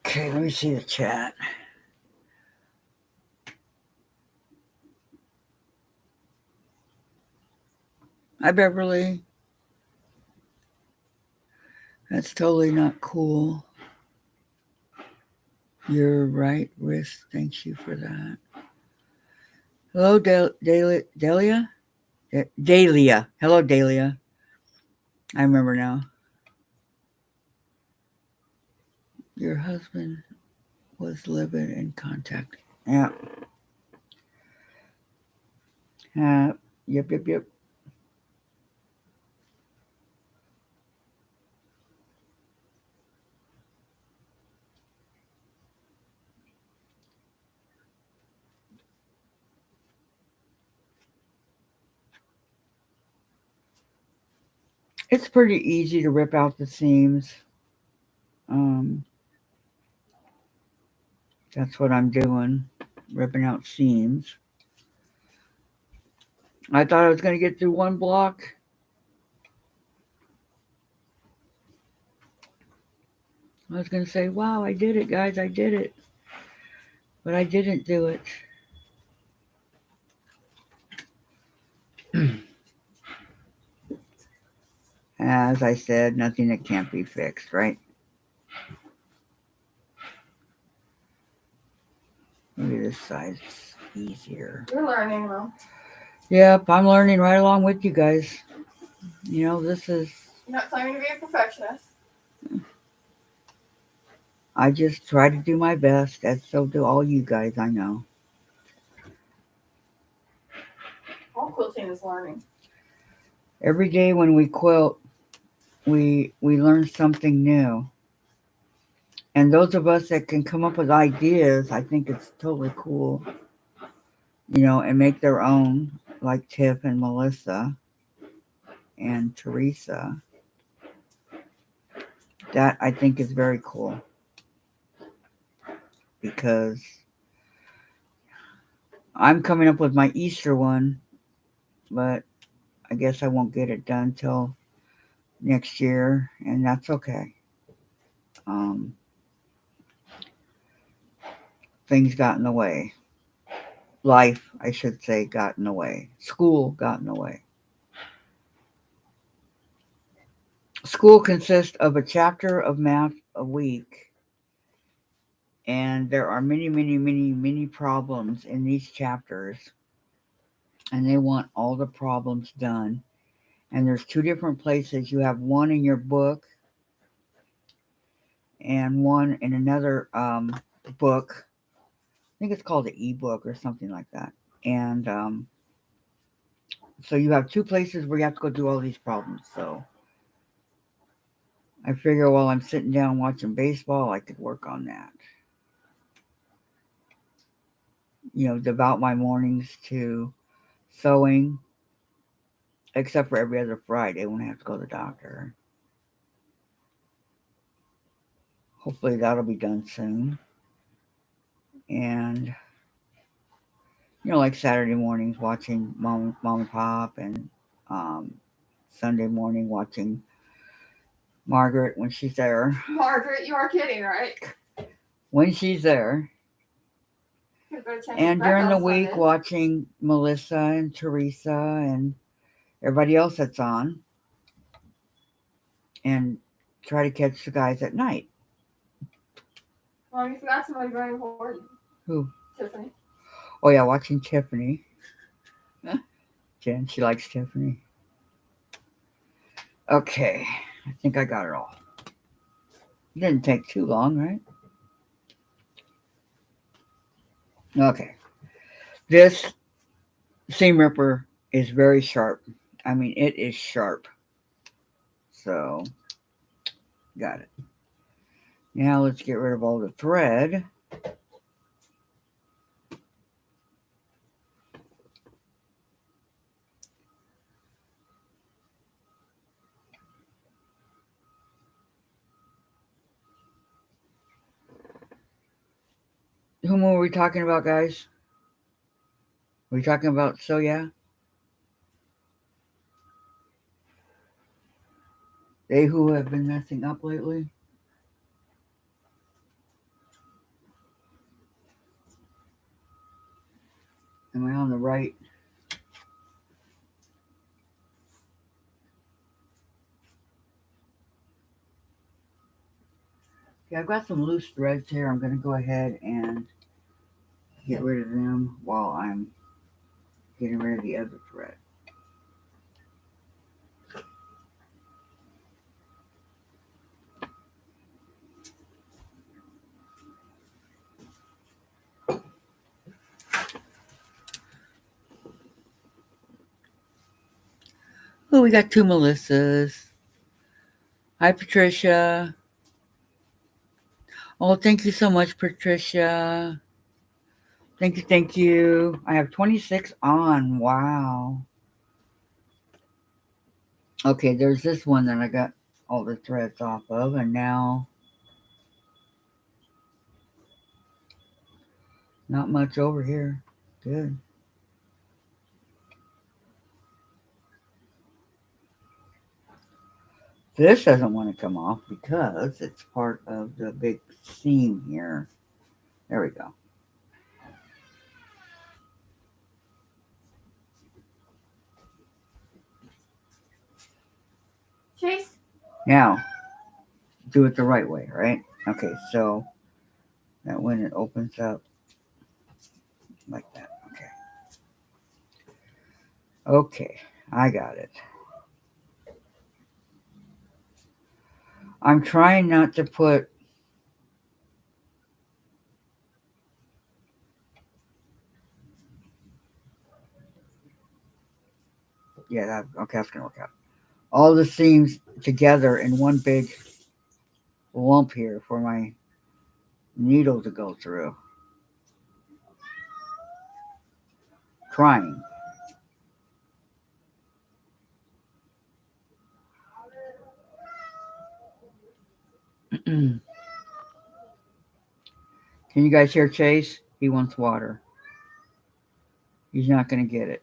Okay, let me see the chat. Hi, Beverly. That's totally not cool. Your right wrist. Thank you for that. Hello, Delia? Dahlia. Hello, Dahlia. I remember now. Your husband was living in contact. Yeah. Yep. It's pretty easy to rip out the seams. Um, that's what I'm doing, ripping out seams. I thought I was going to get through one block. I was going to say, wow, I did it, guys, I did it. But I didn't do it. As I said, nothing that can't be fixed, right? Maybe this side's easier. You're learning though. Yep, I'm learning right along with you guys. You know, this is, You're not claiming to be a perfectionist. I just try to do my best, as so do all you guys, I know. All quilting is learning. Every day when we quilt, we learn something new. And those of us that can come up with ideas, I think it's totally cool. You know, and make their own, like Tiff and Melissa and Teresa. That I think is very cool. Because I'm coming up with my Easter one, but I guess I won't get it done till next year, and that's okay. Um, things got in the way. Life, I should say, got in the way. School got in the way. School consists of a chapter of math a week, and there are many problems in these chapters, and they want all the problems done. And there's two different places. You have one in your book and one in another book. I think it's called an ebook or something like that. And so you have two places where you have to go do all these problems. So I figure while I'm sitting down watching baseball, I could work on that. You know, devote my mornings to sewing, except for every other Friday when I have to go to the doctor. Hopefully that'll be done soon. And you know, like Saturday mornings watching Mom and Pop, and um, Sunday morning watching Margaret when she's there. Margaret, you are kidding, right? When she's there. And during the week watching Melissa and Teresa and everybody else that's on, and try to catch the guys at night. Well, you forgot somebody very important. Who? Tiffany. Oh yeah, watching Tiffany. Jen, she likes Tiffany. Okay, I think I got it all. It didn't take too long, right? Okay. This seam ripper is very sharp. I mean, it is sharp. So, got it. Now let's get rid of all the thread. Whom were we talking about, guys? Were we talking about Soya? They who have been messing up lately? Am I on the right? Okay, I've got some loose threads here. I'm going to go ahead and get rid of them while I'm getting rid of the other thread. Oh, we got two Melissas. Hi, Patricia. Oh, thank you so much, Patricia. Thank you, thank you. I have 26 on. Wow. Okay, there's this one that I got all the threads off of, and now not much over here. Good. This doesn't want to come off because it's part of the big seam here. There we go. Chase. Now, do it the right way, right? Okay, so that when it opens up like that. Okay. Okay, I got it. I'm trying not to put okay, that's gonna work out. All the seams together in one big lump here for my needle to go through. Trying. Can you guys hear Chase? He wants water. He's not going to get it.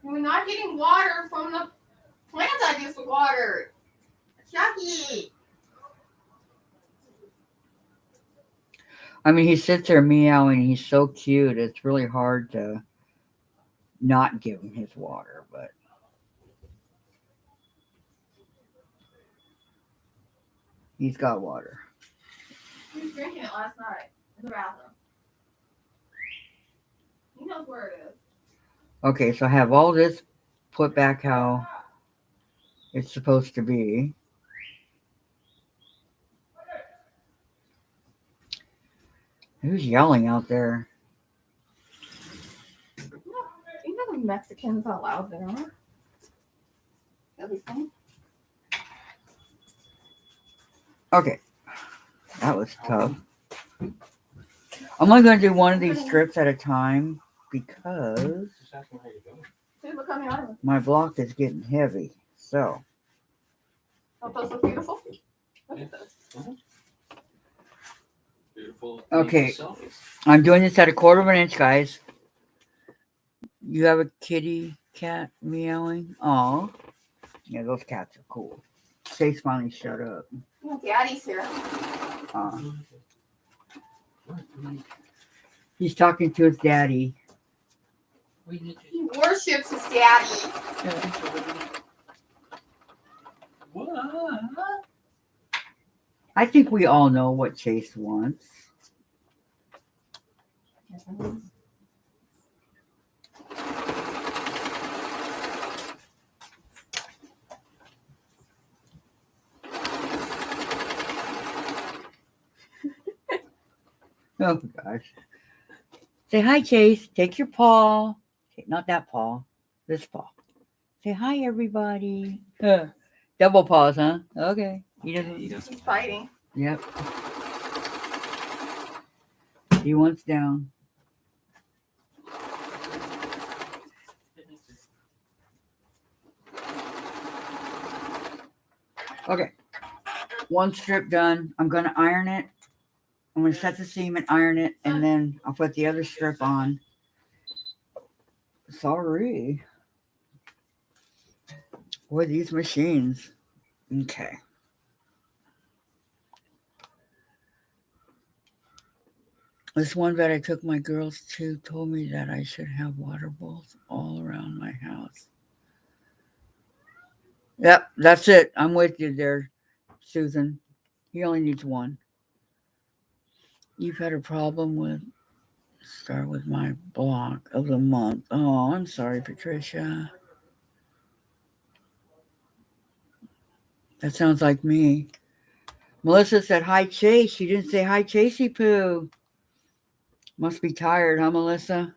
We're not getting water from the plants I just watered. Chucky. I mean, he sits there meowing. He's so cute. It's really hard to not give him his water, but he's got water. He was drinking it last night in the bathroom. He knows where it is. Okay, so I have all this put back how it's supposed to be. Who's yelling out there? You know the Mexicans how loud they are. That'd be funny. Okay, that was tough. I'm only going to do one of these strips at a time because my block is getting heavy. So, don't those look beautiful? Look at this. Beautiful. Okay, I'm doing this at 1/4 inch, guys. You have a kitty cat meowing? Aw. Yeah, those cats are cool. Chase finally shut up. Oh, Daddy's here. He's talking to his daddy. He worships his daddy. What? I think we all know what Chase wants. Oh gosh. Say hi, Chase. Take your paw. Not that paw. This paw. Say hi, everybody. Double paws, huh? Okay. He doesn't. He's fighting. Yep. He wants down. Okay. One strip done. I'm going to iron it. I'm going to set the seam and iron it, and then I'll put the other strip on. Sorry. Boy, these machines. Okay. This one that I took my girls to told me that I should have water bowls all around my house. Yep, that's it. I'm with you there, Susan. He only needs one. You've had a problem with, start with my block of the month. Oh, I'm sorry, Patricia. That sounds like me. Melissa said hi, Chase. She didn't say hi, Chasey Poo. Must be tired, huh, Melissa?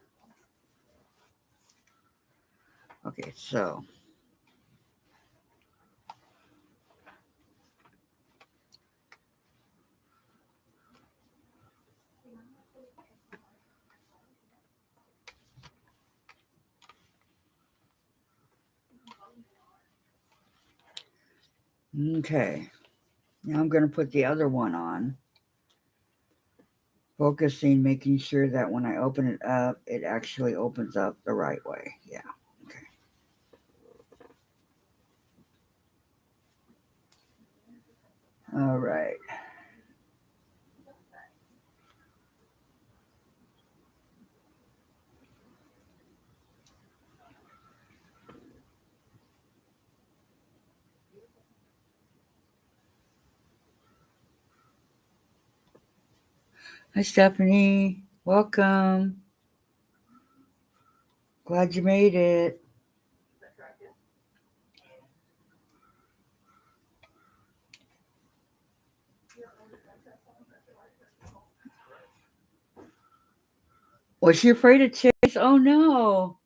Okay, so okay. Now I'm going to put the other one on, focusing, making sure that when I open it up, it actually opens up the right way. Yeah. Okay. All right. Hi, Stephanie. Welcome. Glad you made it. Was she afraid of Chase? Oh, no.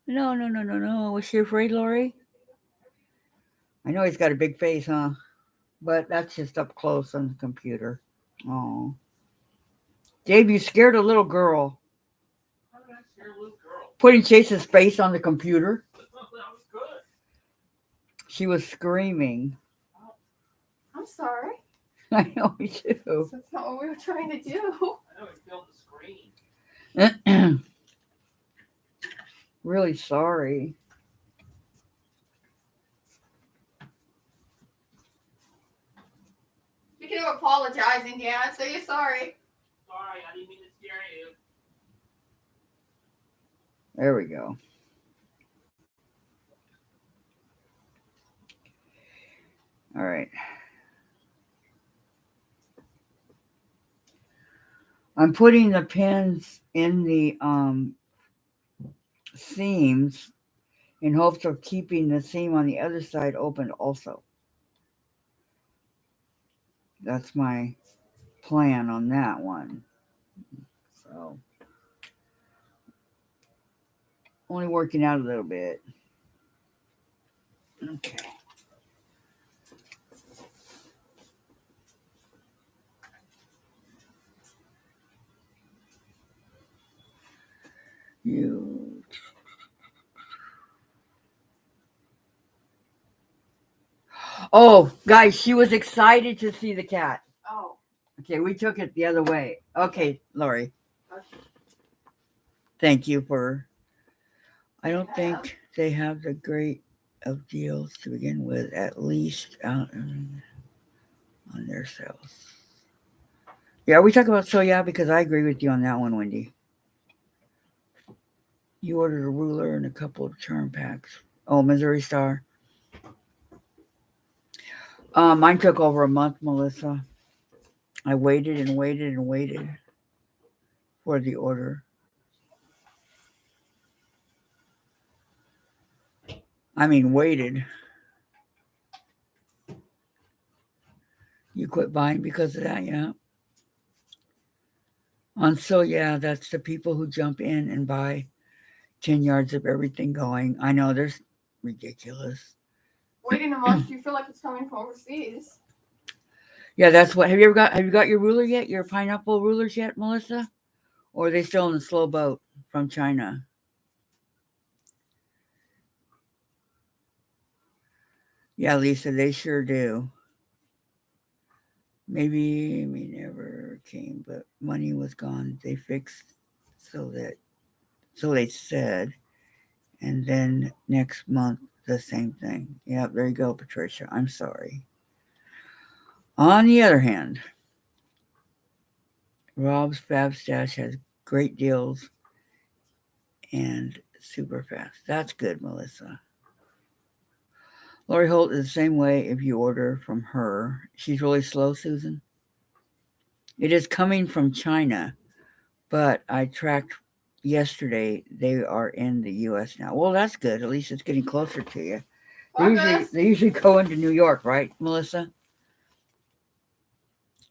No, no, no, no, no. Was she afraid, Lori? I know he's got a big face, huh? But that's just up close on the computer. Oh. Dave, you scared a little girl. How did I scare a little girl? Putting Chase's face on the computer. That was good. She was screaming. I'm sorry. I know, me too. That's not what we were trying to do. I know we filmed the screen. Really sorry. Speaking of apologizing, Dad, so you're sorry. Sorry, I didn't mean to scare you. There we go. All right. I'm putting the pins in the seams in hopes of keeping the seam on the other side open also. That's my plan on that one. So only working out a little bit. Okay. You. Oh, guys, she was excited to see the cat. Oh. Okay, we took it the other way. Okay, Lori. Okay. Thank you for. I don't Yeah. think they have the great of deals to begin with, at least out on their sales. Yeah, we talk about so yeah because I agree with you on that one, Wendy. You ordered a ruler and a couple of charm packs. Oh, Missouri Star. Mine took over a month, Melissa. I waited and waited and waited for the order. I mean, waited. You quit buying because of that, yeah? So yeah, that's the people who jump in and buy 10 yards of everything going. I know, there's ridiculous. Waiting a month, do you feel like it's coming from overseas? Yeah, that's what. Have you got your ruler yet? Your pineapple rulers yet, Melissa? Or are they still in the slow boat from China? Yeah, Lisa, they sure do. Maybe we never came, but money was gone. They fixed so that so they said, and then next month the same thing. Yeah, there you go, Patricia. I'm sorry. On the other hand, Rob's Fab Stash has great deals and super fast. That's good, Melissa. Lori Holt is the same way if you order from her. She's really slow, Susan. It is coming from China, but I tracked yesterday they are in the US now. Well, that's good. At least it's getting closer to you. They usually go into New York, right, Melissa?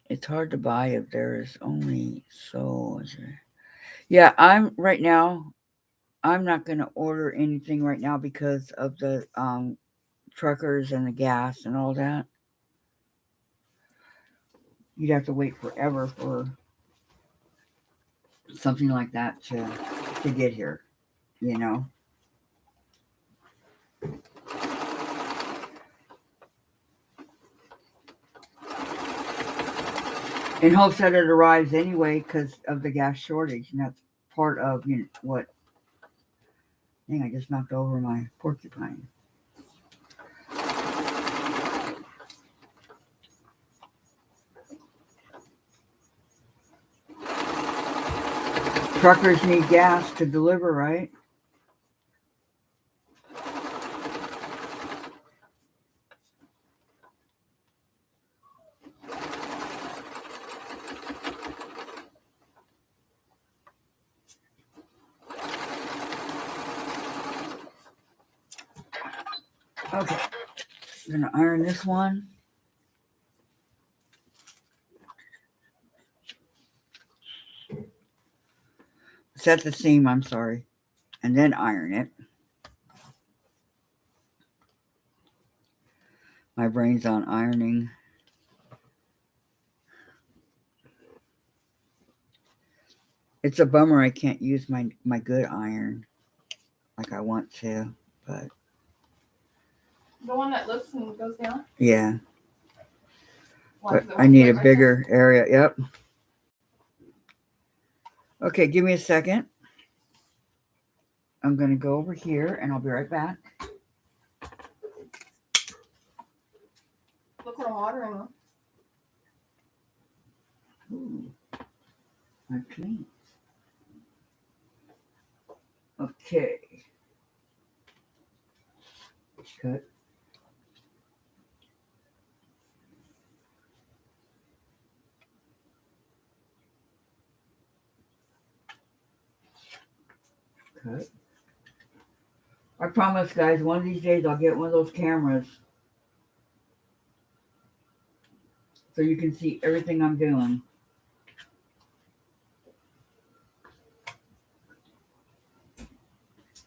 It's hard to buy if there is only so. Yeah, I'm right now. I'm not going to order anything right now because of the truckers and the gas and all that. You'd have to wait forever for something like that to get here, you know. In hopes that it arrives anyway because of the gas shortage, and that's part of what. Dang, I just knocked over my porcupine. Truckers need gas to deliver, right? Okay, I'm gonna iron this one. Set the seam, I'm sorry, and then iron it. My brain's on ironing. It's a bummer I can't use my good iron like I want to, but The one that lifts and goes down? yeah. Why, But is it I one need a foot right bigger area. Yep. Okay, give me a second. I'm going to go over here and I'll be right back. there? Look what I'm watering them. Ooh, my clean. Okay. Cut. Cut. I promise, guys, one of these days I'll get one of those cameras so you can see everything I'm doing.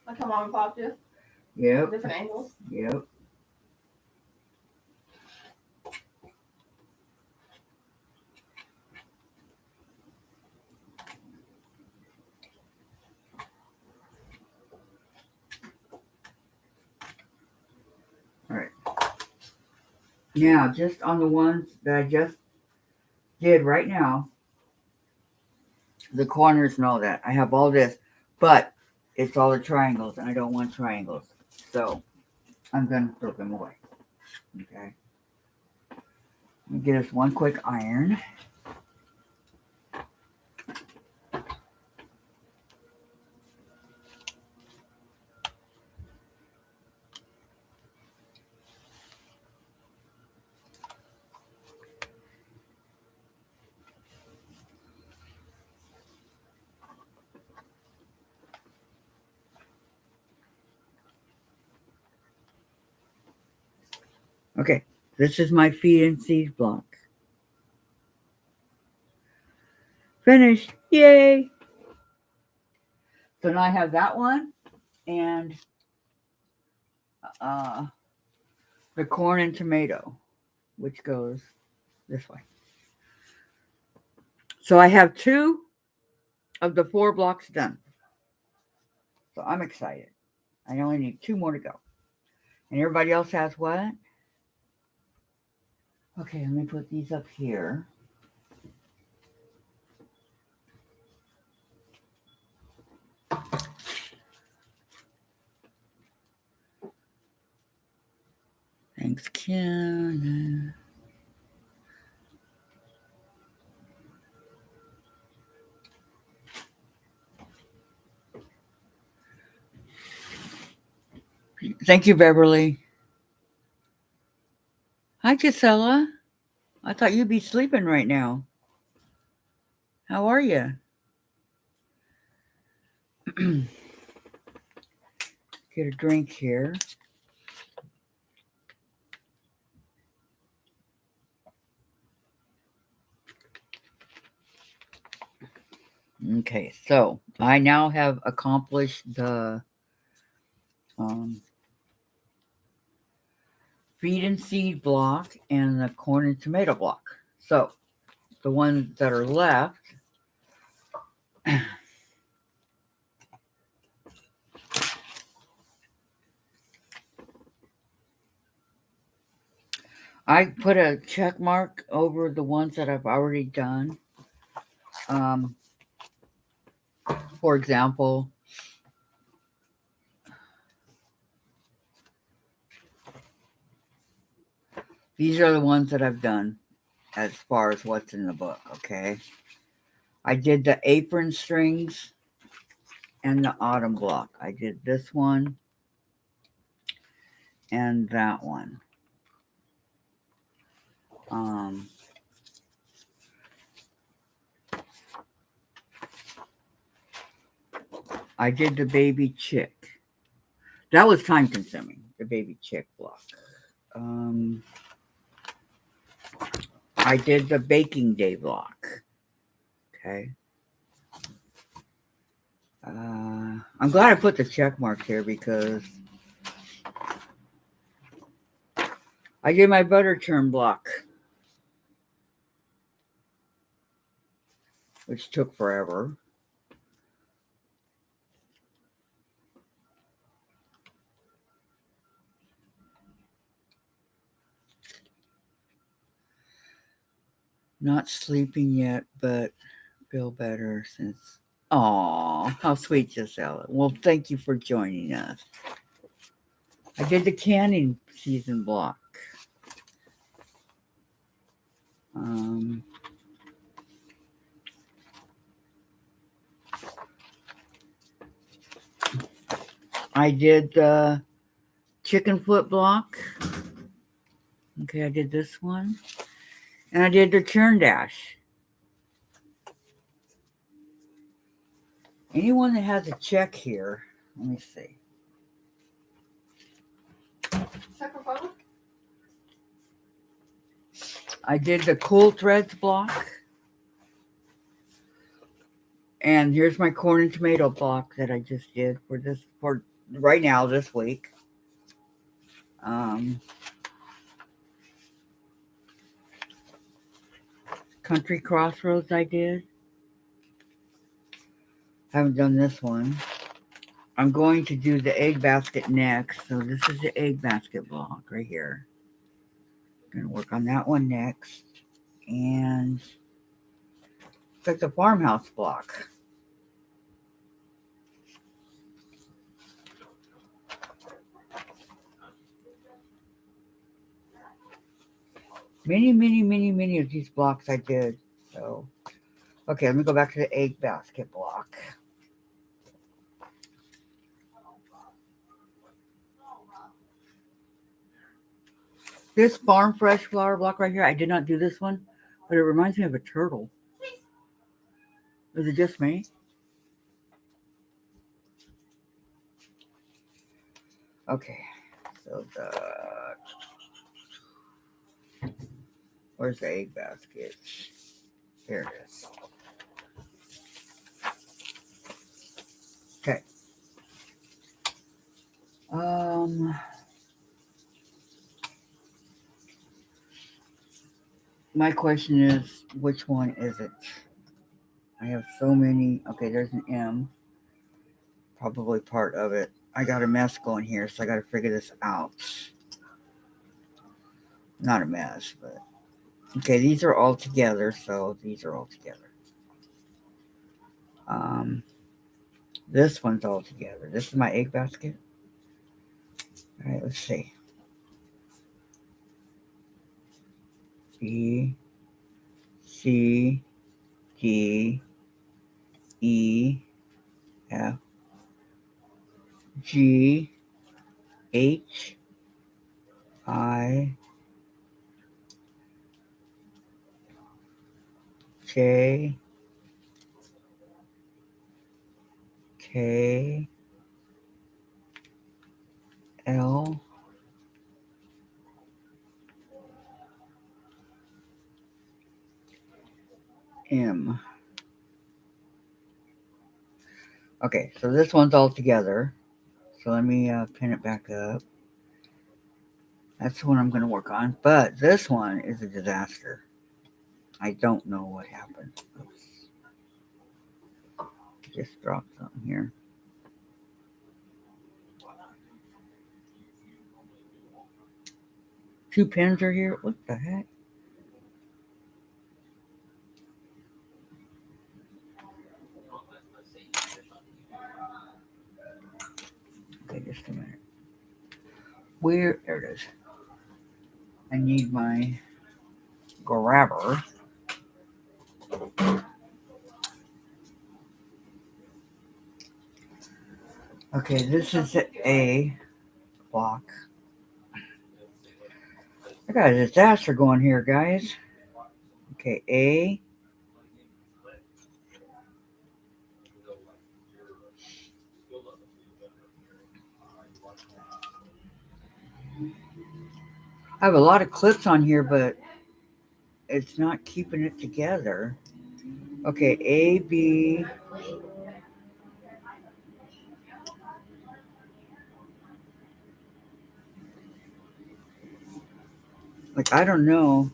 Like how mom and pop do? Yep. Different angles. Yep. All right. Now, just on the ones that I just did right now, the corners and all that, I have all this, but it's all the triangles, and I don't want triangles. So, I'm going to throw them away. Okay. Let me get us one quick iron. Okay, this is my feed and seed block. Finished. Yay! So now I have that one and the corn and tomato, which goes this way. So I have 2 of the 4 blocks done. So I'm excited. I only need 2 more to go. And everybody else has what? Okay, let me put these up here. Thanks, Kim. Thank you, Beverly. Hi, Gisela. I thought you'd be sleeping right now. How are you? Get a drink here. Okay, so I now have accomplished the um, feed and seed block and the corn and tomato block. So the ones that are left, I put a check mark over the ones that I've already done. Um, for example, these are the ones that I've done as far as what's in the book, okay? I did the apron strings and the autumn block. I did this one and that one. Um, I did the baby chick. That was time consuming, the baby chick block. Um, I did the baking day block. Okay. I'm glad I put the check marks here because I did my butter churn block, which took forever. Not sleeping yet, but feel better since. Aw, how sweet, Giselle. Well, thank you for joining us. I did the canning season block. Um, I did the chicken foot block. Okay, I did this one. And I did the churn dash. Anyone that has a check here, let me see. Check for phone? I did the cool threads block. And here's my corn and tomato block that I just did for right now this week. Country Crossroads I did. Haven't done this one. I'm going to do the egg basket next. So this is the egg basket block right here. Gonna work on that one next. And it's like the farmhouse block. Many of these blocks I did. So, okay, let me go back to the egg basket block. This farm fresh flower block right here, I did not do this one, but it reminds me of a turtle. Is it just me? Okay, so where's the egg basket? There it is. Okay. My question is, which one is it? I have so many. Okay, there's an M. Probably part of it. I got a mess going here, so I got to figure this out. Not a mess, but okay. These are all together, so these are all together. This one's all together. This is my egg basket. All right, let's see. B, C, D, E, F, G, H, I, J, K, L, M. Okay, so this one's all together. So let me pin it back up. That's the one I'm going to work on. But this one is a disaster. I don't know what happened. Oops. Just dropped something here. Two pins are here. What the heck? Okay, just a minute. Where? There it is. I need my grabber. Okay, this is a block. I got a disaster going here, guys. Okay, A. I have a lot of clips on here, but it's not keeping it together. Okay, A, B. Like, I don't know.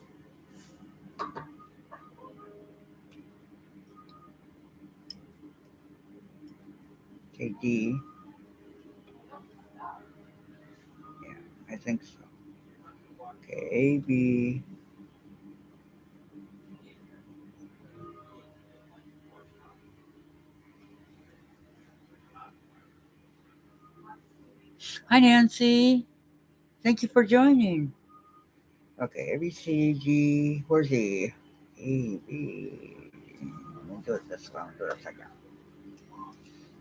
Okay, D. Yeah, I think so. Okay, A, B. Hi, Nancy. Thank you for joining. Okay, A, B, C, G. Where's E? A, B. We'll do it this way. We'll do it upside down.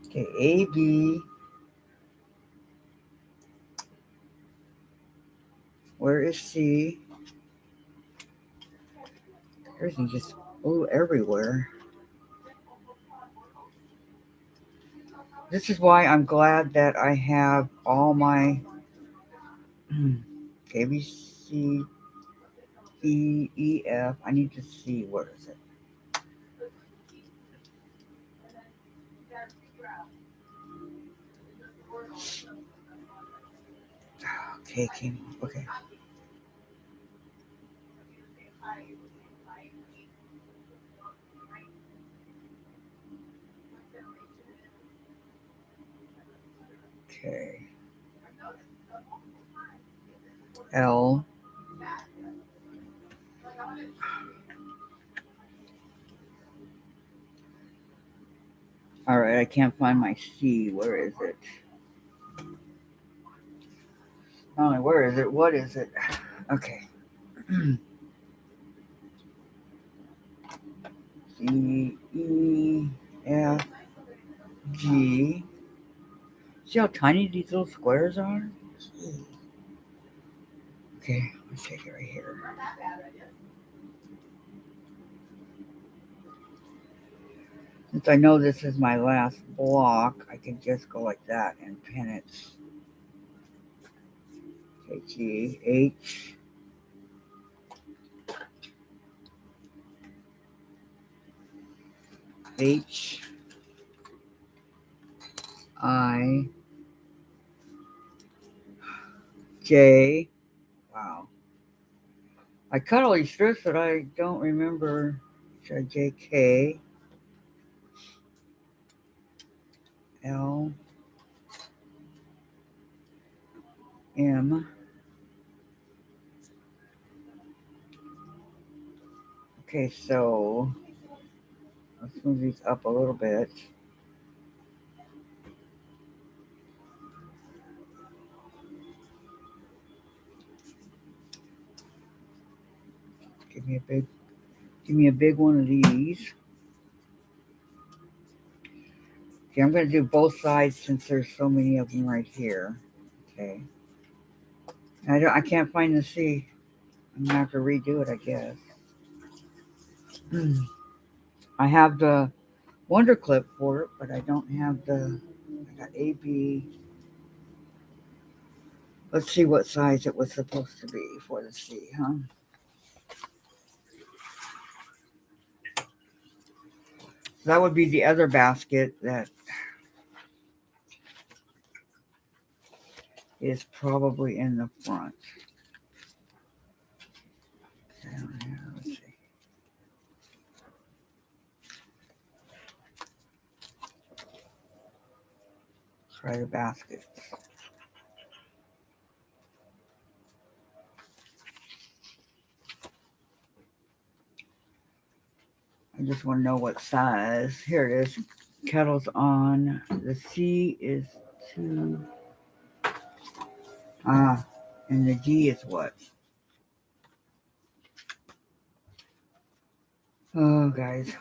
Okay, A, B. Where is C? Everything just flew everywhere. This is why I'm glad that I have all my A, B, C, D, E, F. I need to see where is it. Okay, okay. Okay. L. All right, I can't find my C. Where is it? Not only where is it, what is it? Okay. C, E, F, G. See how tiny these little squares are? Okay, let's take it right here. Since I know this is my last block, I can just go like that and pin it. Okay, G, H, H, I, J. Wow. I cut all these strips, but I don't remember. J, K, L, M. Okay, so let's move these up a little bit. Give me a big one of these. Okay, I'm gonna do both sides since there's so many of them right here. Okay. I can't find the C. I'm gonna have to redo it, I guess. I have the Wonder Clip for it, but I don't have the. I got A, B. Let's see what size it was supposed to be for the C, huh? That would be the other basket that is probably in the front. Down here, let's see. Try the basket. I just want to know what size. Here it is. Kettle's on. The C is 2. Ah, and the G is what? Oh, guys.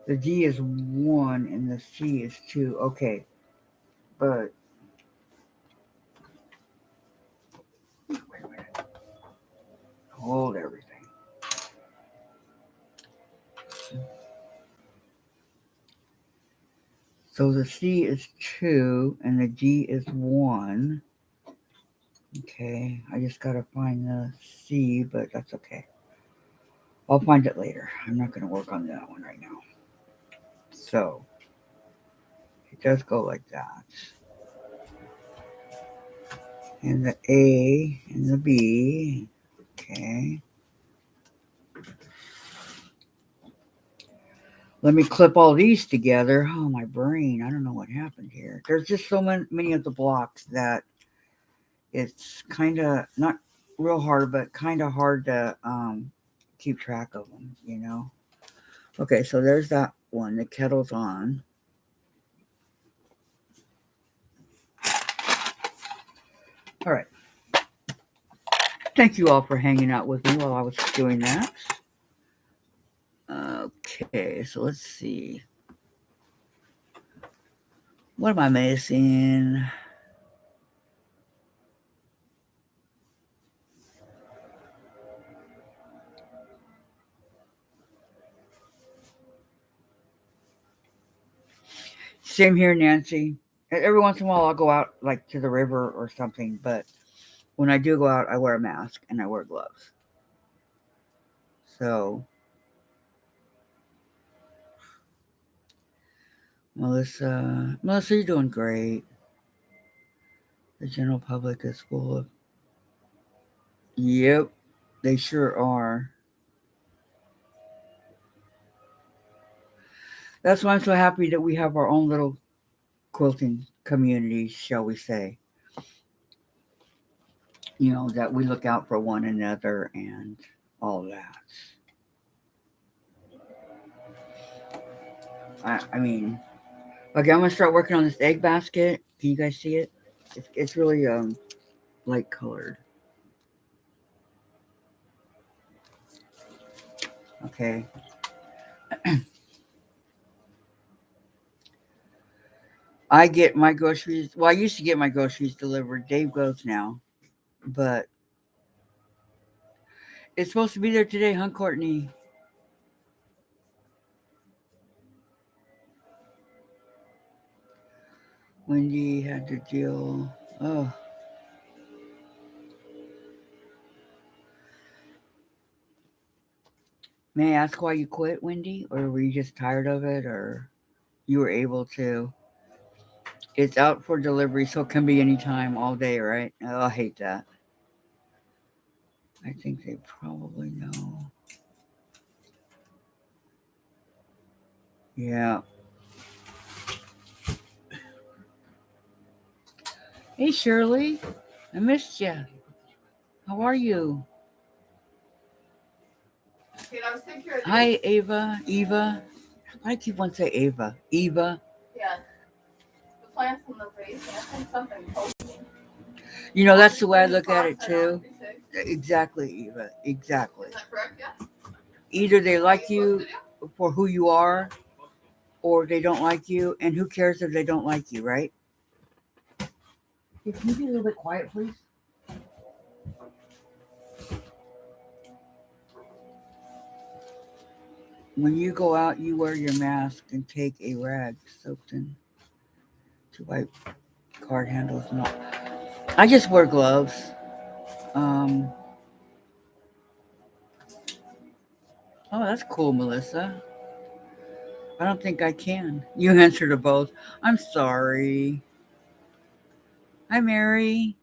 The G is 1 and the C is 2. Okay. But, wait a minute. Hold everything. So the C is 2 and the G is 1. Okay. I just got to find the C, but that's okay. I'll find it later. I'm not going to work on that one right now. So, it does go like that. And the A and the B. Okay. Let me clip all these together. Oh, my brain. I don't know what happened here. There's just so many of the blocks that it's kind of not real hard, but kind of hard to keep track of them, you know? Okay, so there's that one. The kettle's on. All right. Thank you all for hanging out with me while I was doing that. Okay, so let's see. What am I missing? Same here, Nancy. Every once in a while, I'll go out like to the river or something, but when I do go out, I wear a mask and I wear gloves. So, Melissa, you're doing great. The general public is full of. Yep, they sure are. That's why I'm so happy that we have our own little quilting community, shall we say. You know, that we look out for one another and all that. I mean, okay, I'm gonna start working on this egg basket. Can you guys see it? It's really light colored. Okay. I get my groceries. Well, I used to get my groceries delivered. Dave goes now, but it's supposed to be there today, huh, Courtney? Wendy had to deal. Oh, may I ask why you quit, Wendy, or were you just tired of it, or you were able to? It's out for delivery, so it can be anytime, all day, right? Oh, I hate that. I think they probably know. Yeah. Hey, Shirley. I missed you. How are you? Okay, I was taking care of this. Hi, Ava. Eva. I keep on saying Ava. Eva. Yeah, the plants in the vase. I think something posted. You know, that's the way I look at it too. Exactly, Eva. Exactly. Is that correct? Yeah. Either they What are like you supposed you to do? for who you are, or they don't like you, and who cares if they don't like you, right? Hey, can you be a little bit quiet, please? When you go out, you wear your mask and take a rag soaked in to wipe card handles and all. I just wear gloves. Um, oh, that's cool, Melissa. I don't think I can. You answer to both. I'm sorry. Hi, Mary.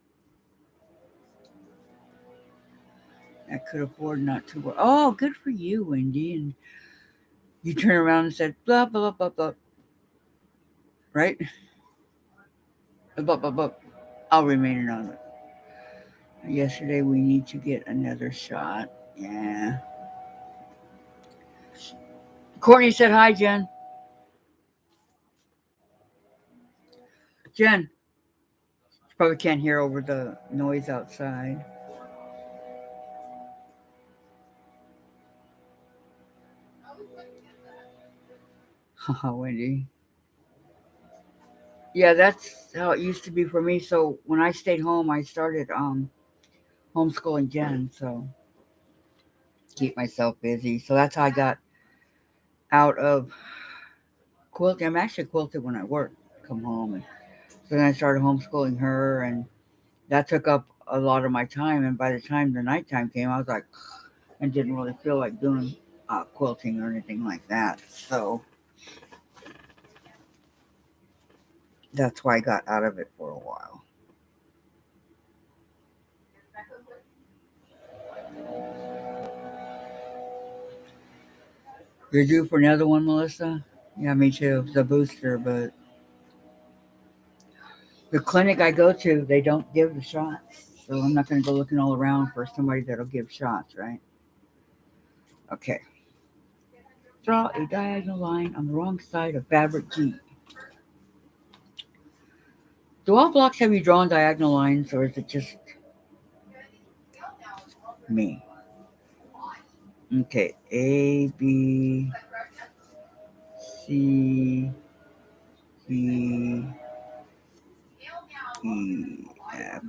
I could afford not to work. Oh, good for you, Wendy. And you turn around and said, blah, blah, blah, blah, blah. Right? Blah, blah, blah. I'll remain anonymous. Yesterday, we need to get another shot. Yeah. Courtney said hi, Jen. Jen. You probably can't hear over the noise outside. Haha, Wendy. Yeah, that's how it used to be for me. So when I stayed home, I started homeschooling Jen. So keep myself busy. So that's how I got out of quilting. I'm actually quilted when I work, come home. And so then I started homeschooling her, and that took up a lot of my time. And by the time the nighttime came, I was like, and didn't really feel like doing quilting or anything like that. So that's why I got out of it for a while. You're due for another one, Melissa? Yeah, me too. It's a booster, but the clinic I go to, they don't give the shots. So I'm not going to go looking all around for somebody that'll give shots, right? Okay. Draw a diagonal line on the wrong side of fabric G. Do all blocks have you drawn diagonal lines, or is it just me? Okay. A, B, C, D, E, F,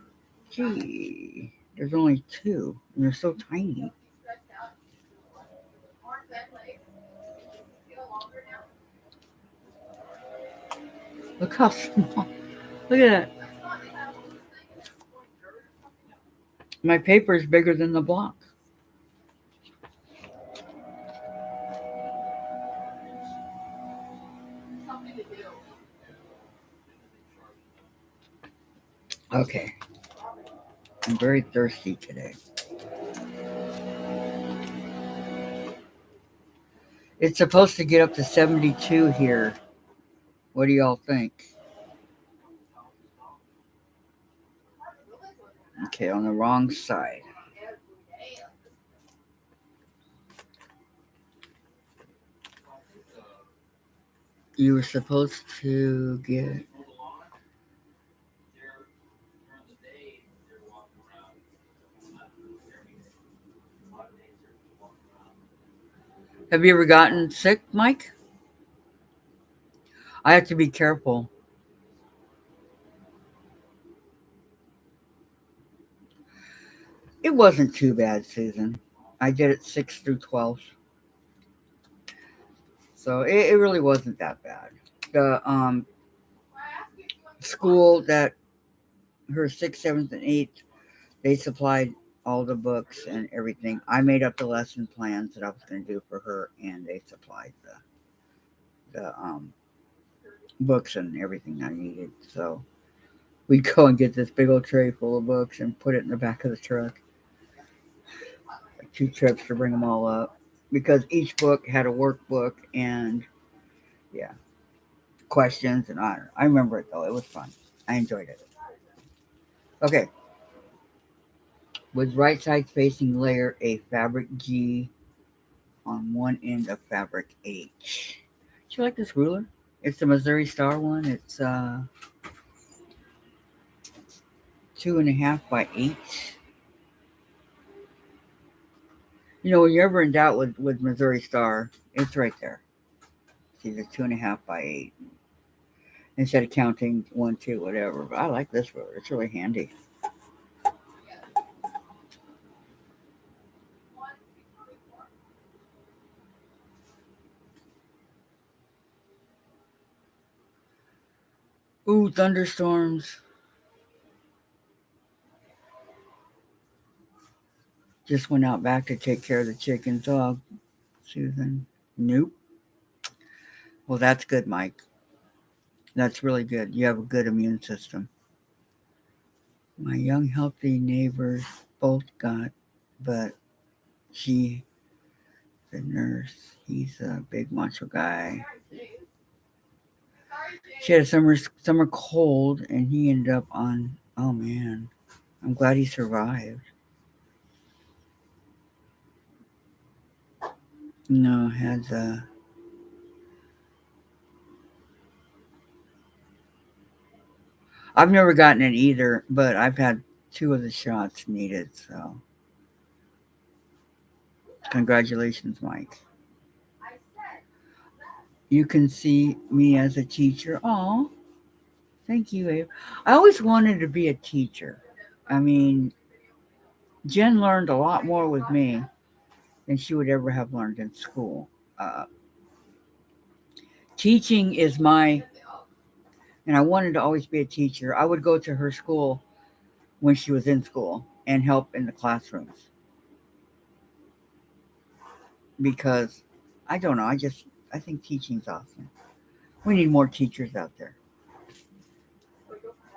G. There's only two, and they're so tiny. Look how small. Look at that. My paper is bigger than the block. Okay. I'm very thirsty today. It's supposed to get up to 72 here. What do y'all think? Okay, on the wrong side. You were supposed to get. Have you ever gotten sick, Mike? I have to be careful. It wasn't too bad, Susan. I did it 6 through 12. So it really wasn't that bad. The school that her 6th, 7th, and 8th, they supplied all the books and everything. I made up the lesson plans that I was going to do for her, and they supplied the books and everything I needed. So we'd go and get this big old tray full of books and put it in the back of the truck. Like 2 trips to bring them all up because each book had a workbook and yeah, questions and I remember it though. It was fun. I enjoyed it. Okay. With right side facing, layer a fabric G on one end of fabric H. Do you like this ruler? It's the Missouri Star one. It's 2.5 by 8. You know, when you're ever in doubt with Missouri Star, it's right there. It's either 2.5 by 8. Instead of counting 1, 2, whatever. But I like this ruler. It's really handy. Ooh, thunderstorms. Just went out back to take care of the chickens. Oh, Susan. Nope. Well, that's good, Mike. That's really good. You have a good immune system. My young, healthy neighbors both got, but she, the nurse, he's a big macho guy. She had a summer cold, and he ended up on. Oh man, I'm glad he survived. No, had I've never gotten it either, but I've had two of the shots needed. So congratulations, Mike. You can see me as a teacher. Oh, thank you, Abe. I always wanted to be a teacher. I mean, Jen learned a lot more with me than she would ever have learned in school. Uh, Teaching is my, and I wanted to always be a teacher. I would go to her school when she was in school and help in the classrooms because I don't know. I think teaching's awesome. We need more teachers out there.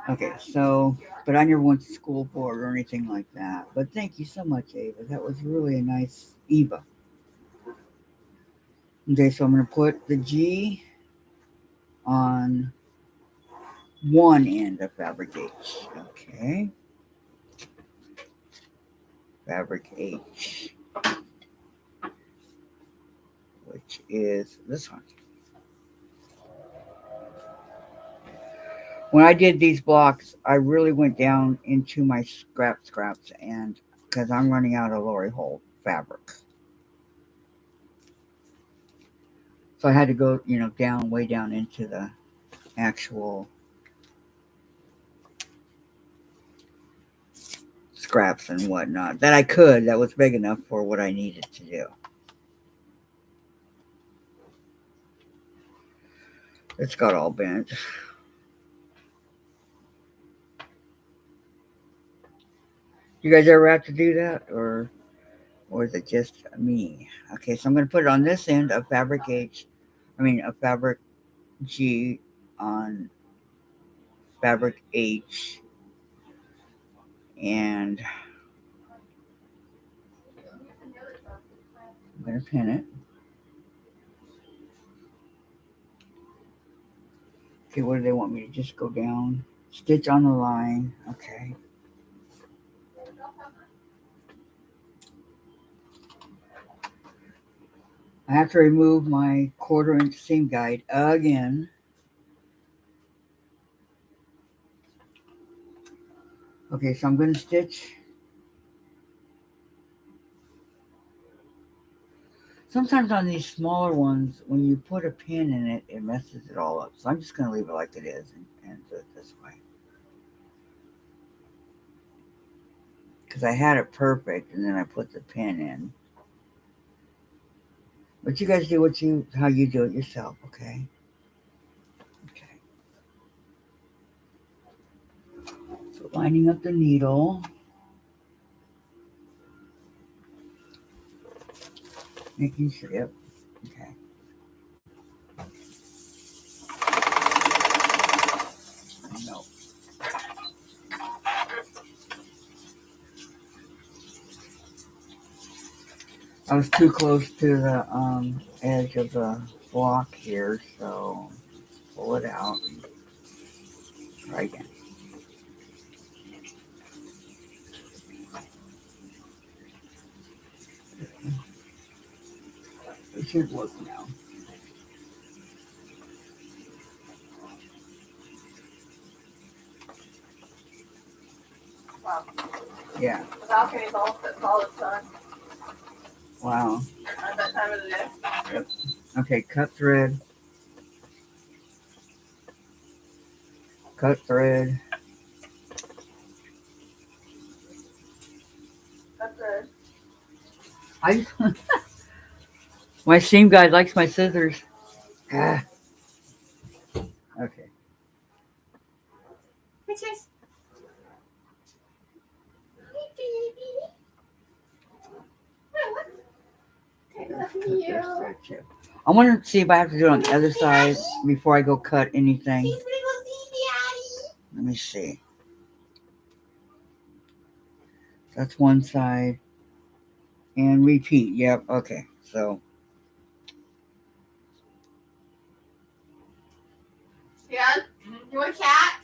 Okay, so, but I never went to school for it or anything like that. But thank you so much, Ava. That was really a nice Eva. Okay, so I'm going to put the G on one end of fabric H. Okay, fabric H, which is this one. When I did these blocks, I really went down into my scraps, and because I'm running out of Lori Holt fabric. So I had to go, down, way down into the actual scraps and whatnot that I could, that was big enough for what I needed to do. It's got all bent. You guys ever have to do that, or is it just me? Okay, so I'm going to put it on this end of fabric H. Of fabric G on fabric H, and I'm going to pin it. Okay, what do they want me to just go down? Stitch on the line. Okay. I have to remove my 1/4 inch seam guide again. Okay, so I'm going to stitch. Sometimes on these smaller ones, when you put a pin in it, it messes it all up. So I'm just going to leave it like it is and do it this way. Because I had it perfect, and then I put the pin in. But you guys do how you do it yourself, okay? Okay. So lining up the needle. Making sure, yep, okay. No. I was too close to the edge of the block here, so pull it out and try again. It should work now. Wow. Yeah. The balcony's all it's done Wow. at that time of the day. Yep. Okay, cut thread. Cut thread. That's good. I my seam guy likes my scissors. Ah. Okay. Bitches. Hey, baby. I love Cut you. this thread too. I want to see if I have to do it on the other side before I go cut anything. She's gonna go see Daddy. Let me see. That's one side. And repeat. Yep. Okay. So, Yeah. You want a cat?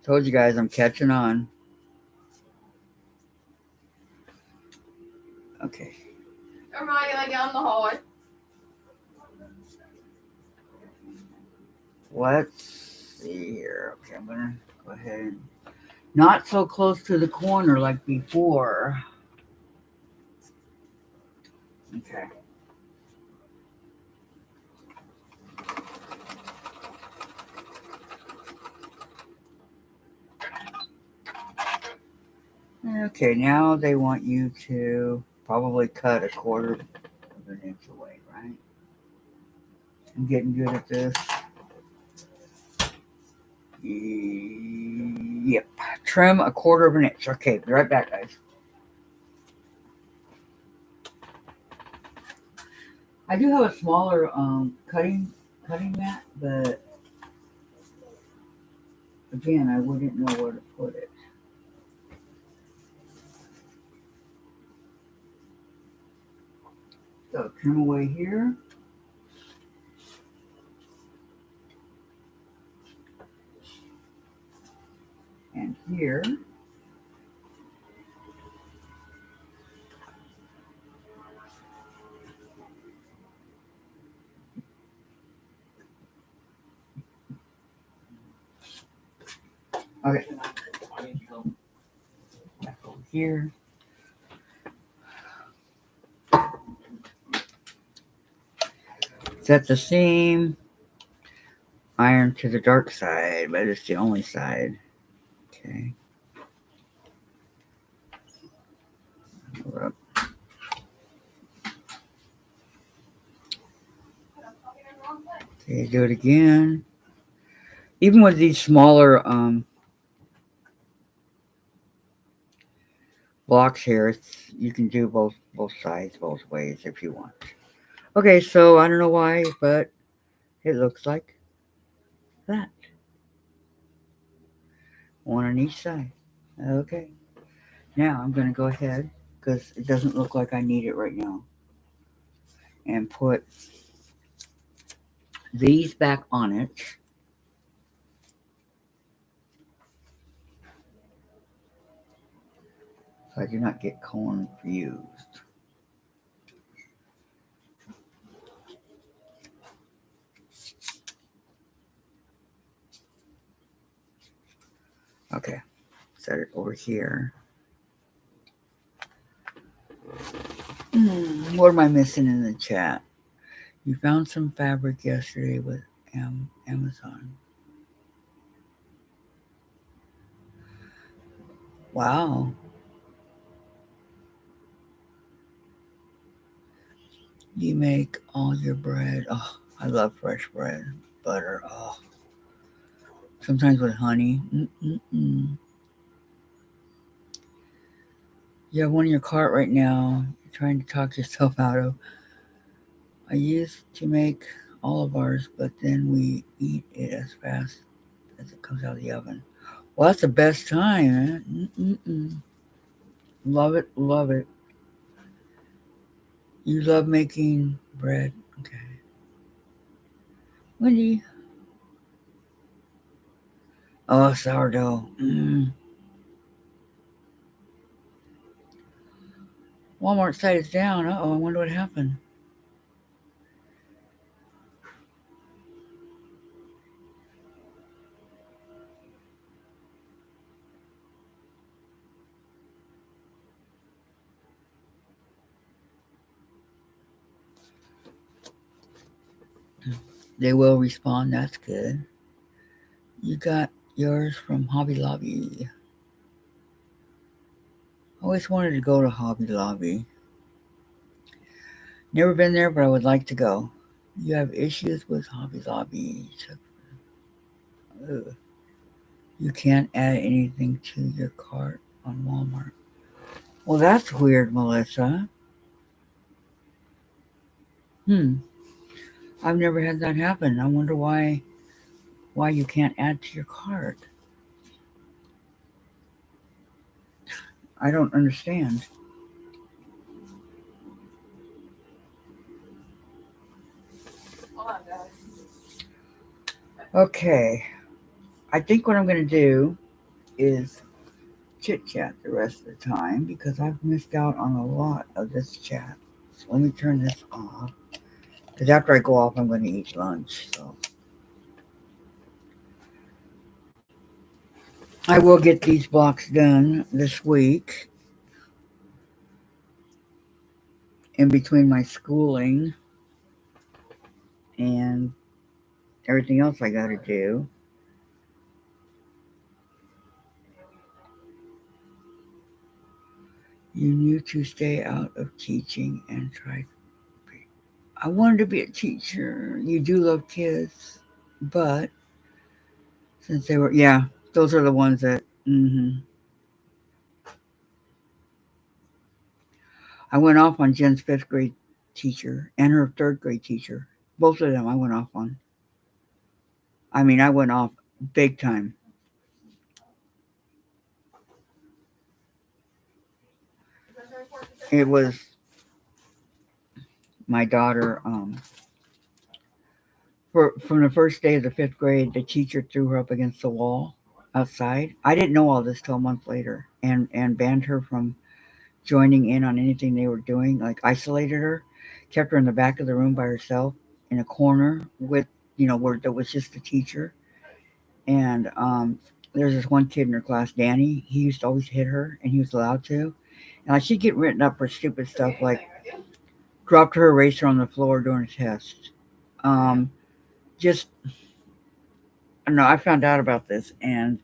told you guys I'm catching on. Okay. Or am I gonna down the hallway? Let's see here. Okay, I'm gonna go ahead and not so close to the corner like before. Okay. Okay, now they want you to probably cut a quarter of an inch away, right? I'm getting good at this. Yep. Trim a quarter of an inch. Okay, be right back, guys. I do have a smaller cutting mat, but again, I wouldn't know where to put it. So trim away here. And here. Okay. Back over here. Set the seam. Iron to the dark side, but it's the only side. Okay. Hold up. Okay, do it again. Even with these smaller blocks here, you can do both sides, both ways if you want. Okay, so I don't know why, but it looks like that. One on each side. Okay. Now I'm going to go ahead, because it doesn't look like I need it right now, and put these back on it. So I do not get confused. Okay, set it over here. What am I missing in the chat? You found some fabric yesterday with Amazon. Wow. You make all your bread. Oh, I love fresh bread. Butter. Oh. Sometimes with honey. Mm-mm-mm. You have one in your cart right now. You're trying to talk yourself out of. I used to make all of ours, but then we eat it as fast as it comes out of the oven. Well, that's the best time, man. Mm-mm-mm. Love it, love it. You love making bread. Okay. Wendy. Oh, sourdough. Walmart site is down. Uh-oh, I wonder what happened. They will respond. That's good. You got yours from Hobby Lobby. Always wanted to go to Hobby Lobby. Never been there, but I would like to go. You have issues with Hobby Lobby. Ugh. You can't add anything to your cart on Walmart. Well, that's weird, Melissa. Hmm. I've never had that happen. I wonder why you can't add to your cart. I don't understand. Hold on, guys. Okay. I think what I'm going to do is chit chat the rest of the time because I've missed out on a lot of this chat. So let me turn this off. Because after I go off, I'm going to eat lunch. So I will get these blocks done this week in between my schooling and everything else I got to do. You need to stay out of teaching and try. I wanted to be a teacher. You do love kids, but since they were, yeah, those are the ones that. I went off on Jen's fifth grade teacher and her third grade teacher. Both of them I went off on. I mean, I went off big time. It was my daughter. From the first day of the fifth grade, the teacher threw her up against the wall outside. I didn't know all this till a month later, and banned her from joining in on anything they were doing. Like isolated her, kept her in the back of the room by herself in a corner with where there was just the teacher. And there's this one kid in her class, Danny. He used to always hit her, and he was allowed to. And like she'd get written up for stupid stuff like dropped her eraser on the floor during a test. Just I don't know. I found out about this, and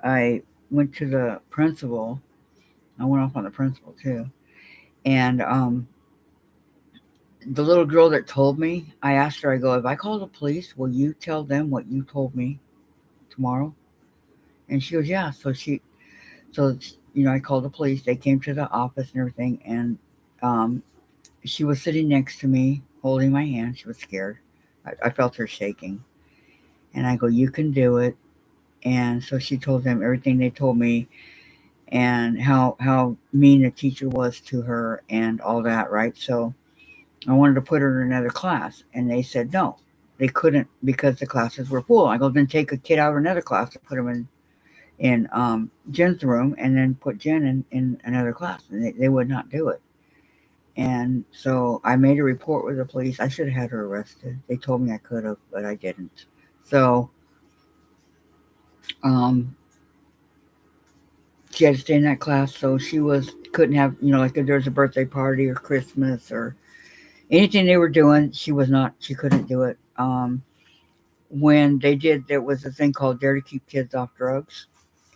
I went to the principal. I went off on the principal too, and the little girl that told me, I asked her. I go, if I call the police, will you tell them what you told me tomorrow? And she goes, yeah. So I called the police. They came to the office and everything, and um, she was sitting next to me, holding my hand. She was scared. I felt her shaking, and I go, you can do it. And so she told them everything they told me, and how mean the teacher was to her and all that, right? So I wanted to put her in another class, and they said no, they couldn't because the classes were full. I go, then take a kid out of another class and put him in Jen's room, and then put Jen in another class, and they would not do it. And so I made a report with the police. I should have had her arrested. They told me I could have, but I didn't. So um, she had to stay in that class. So she couldn't have like if there's a birthday party or Christmas or anything they were doing. She was not. She couldn't do it. When they did, there was a thing called Dare to Keep Kids Off Drugs,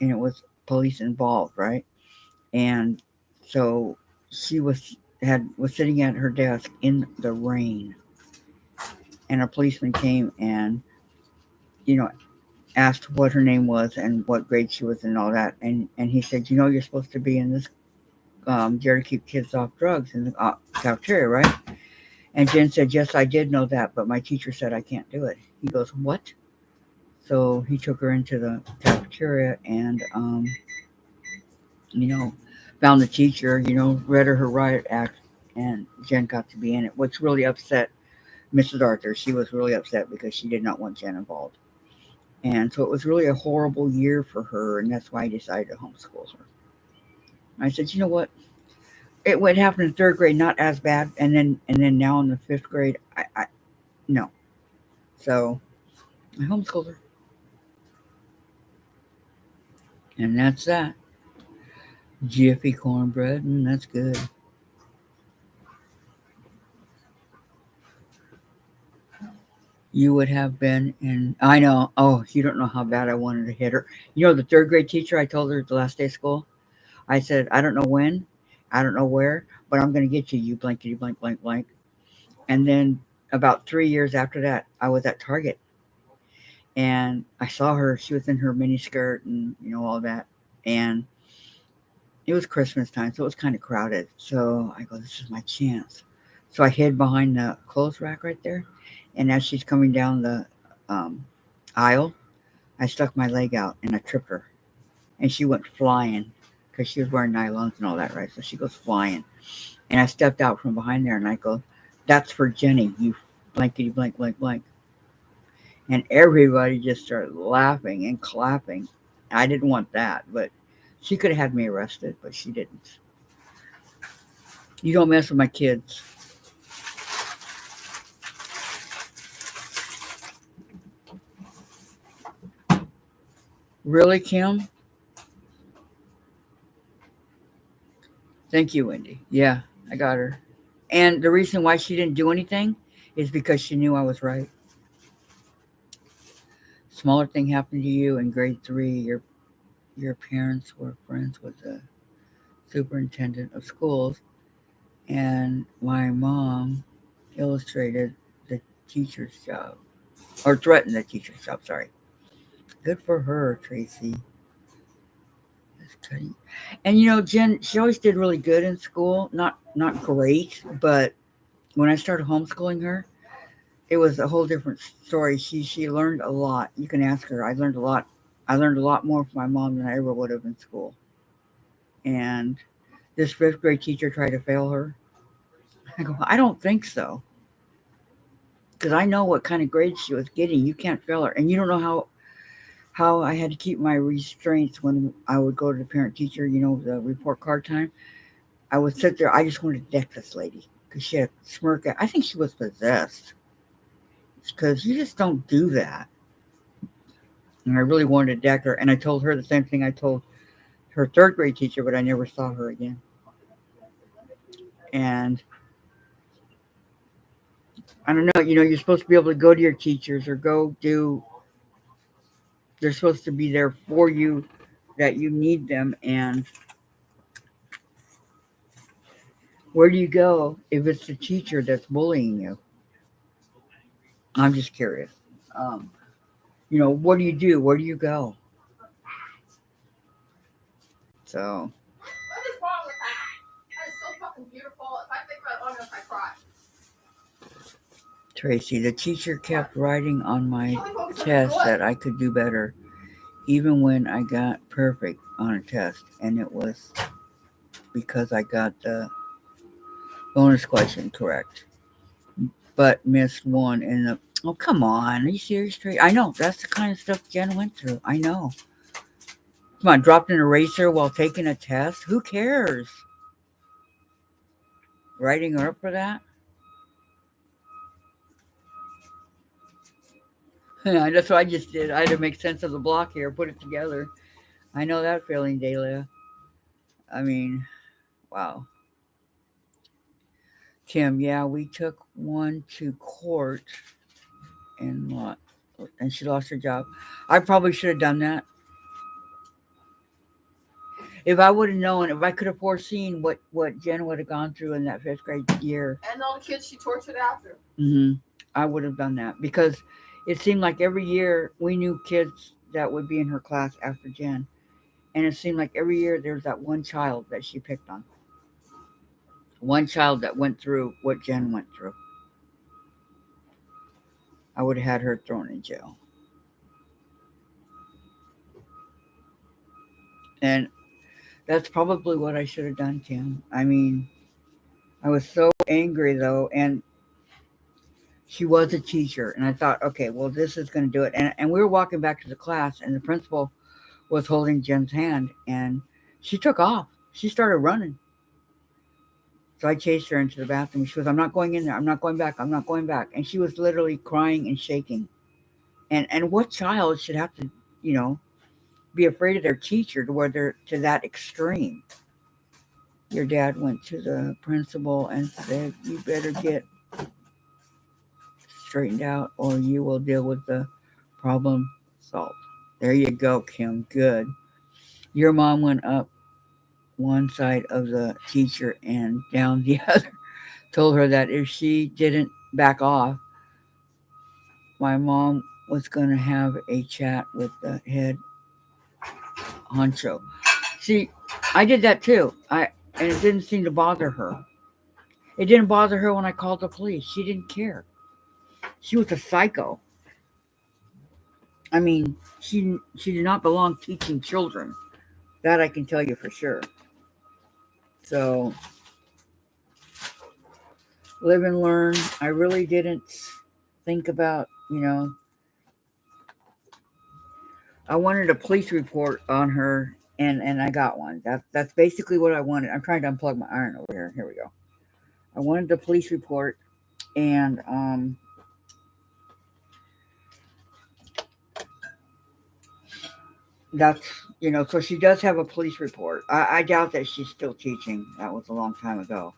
and it was police involved, right? And so she was sitting at her desk in the rain, and a policeman came and you know asked what her name was and what grade she was in and all that, and he said, you're supposed to be in this Dare to Keep Kids Off Drugs in the cafeteria, right? And Jen said, yes, I did know that, but my teacher said I can't do it. He goes, what? So he took her into the cafeteria and you know found the teacher, read her riot act, and Jen got to be in it, which really upset Mrs. Arthur. She was really upset because she did not want Jen involved. And so it was really a horrible year for her, and that's why I decided to homeschool her. I said, you know what? It would happen in third grade, not as bad, and then now in the fifth grade, I no. So I homeschooled her, and that's that. Jiffy cornbread, and that's good. You would have been in. I know. Oh, you don't know how bad I wanted to hit her. The third grade teacher. I told her the last day of school. I said, I don't know when, I don't know where, but I'm going to get you, you blankety blank blank blank. And then about 3 years after that, I was at Target, and I saw her. She was in her mini skirt and all that, and it was Christmas time, so it was kind of crowded. So I go, this is my chance. So I hid behind the clothes rack right there. And as she's coming down the aisle, I stuck my leg out and I tripped her. And she went flying because she was wearing nylons and all that, right? So she goes flying. And I stepped out from behind there and I go, "That's for Jenny, you blankety blank, blank, blank." And everybody just started laughing and clapping. I didn't want that, but she could have had me arrested, but she didn't. You don't mess with my kids. Really, Kim? Thank you, Wendy. Yeah, I got her. And the reason why she didn't do anything is because she knew I was right. Smaller thing happened to you in grade 3. Your parents were friends with the superintendent of schools, and my mom illustrated the teacher's job, or threatened the teacher's job. Sorry. Good for her, Tracy. And Jen, she always did really good in school. Not great, but when I started homeschooling her, it was a whole different story. She learned a lot. You can ask her. I learned a lot. I learned a lot more from my mom than I ever would have in school. And this fifth grade teacher tried to fail her. I go, I don't think so, because I know what kind of grades she was getting. You can't fail her, and you don't know how I had to keep my restraints when I would go to the parent teacher. The report card time. I would sit there. I just wanted to deck this lady because she had a smirk. I think she was possessed, because you just don't do that. And I really wanted to deck her. And I told her the same thing I told her third grade teacher, but I never saw her again. And I don't know, you're supposed to be able to go to your teachers or they're supposed to be there for you, that you need them. And where do you go if it's the teacher that's bullying you? I'm just curious. Um, what do you do? Where do you go? So, What is wrong with that? That is so fucking beautiful. If I think about it long enough, I cry. Tracy, the teacher kept writing on my Tell me what was so test good. that I could do better, even when I got perfect on a test. And it was because I got the bonus question correct, but missed one in the. Oh, come on. Are you serious, Tracy? I know. That's the kind of stuff Jen went through. I know. Come on, dropped an eraser while taking a test? Who cares? Writing her up for that? That's what I just did. I had to make sense of the block here, put it together. I know that feeling, Dahlia. I mean, wow. Kim, yeah, we took one to court and what? And she lost her job. I probably should have done that. If I would have known, if I could have foreseen what Jen would have gone through in that fifth grade year, And all the kids she tortured after. I would have done that, because it seemed like every year we knew kids that would be in her class after Jen, and it seemed like every year there was that one child that she picked on, one child that went through what Jen went through. I would have had her thrown in jail, and that's probably what I should have done, Kim. I mean, I was so angry though, and she was a teacher, and I thought, okay, well, this is going to do it. And we were walking back to the class, and the principal was holding Jen's hand, and she took off. She started running. So I chased her into the bathroom. She goes, "I'm not going in there. I'm not going back. I'm not going back." And she was literally crying and shaking. And what child should have to, you know, be afraid of their teacher to where they're to that extreme? Your dad went to the principal and said, "You better get straightened out or you will deal with the problem solved." There you go, Kim. Good. Your mom went up one side of the teacher and down the other. Told her that if she didn't back off, my mom was going to have a chat with the head honcho. See, I did that too. And it didn't seem to bother her. It didn't bother her when I called the police. She didn't care. She was a psycho. I mean, she did not belong teaching children. That I can tell you for sure. So live and learn. I really didn't think about, I wanted a police report on her, and I got one. That's basically what I wanted. I'm trying to unplug my iron over here. Here we go. I wanted the police report, and that's so she does have a police report. I doubt that she's still teaching. That was a long time ago.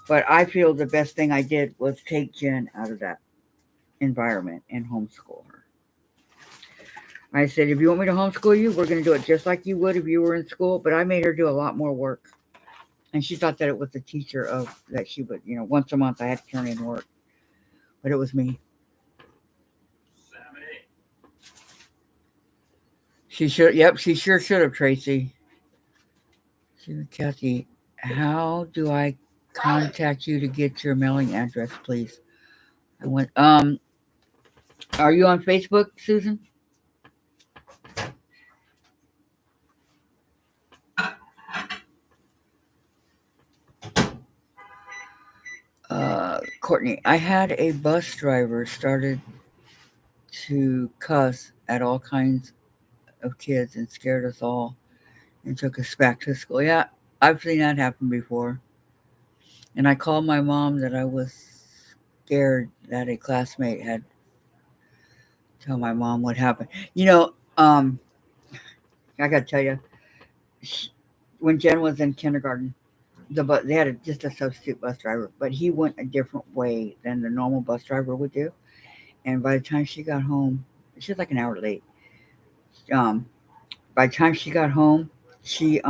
But I feel the best thing I did was take Jen out of that environment and homeschool her. I said, if you want me to homeschool you, we're going to do it just like you would if you were in school. But I made her do a lot more work. And she thought that it was the teacher that she would, once a month I had to turn in work. But it was me. Sammy. She sure should have, Tracy. Kathy, how do I contact you to get your mailing address, please? I went, are you on Facebook, Susan? Courtney, I had a bus driver started to cuss at all kinds of kids and scared us all and took us back to school. Yeah, I've seen that happen before. And I called my mom that I was scared that a classmate had tell my mom what happened. I gotta tell you, when Jen was in kindergarten, they had just a substitute bus driver, but he went a different way than the normal bus driver would do. And by the time she got home, she was like an hour late. Um, by the time she got home, she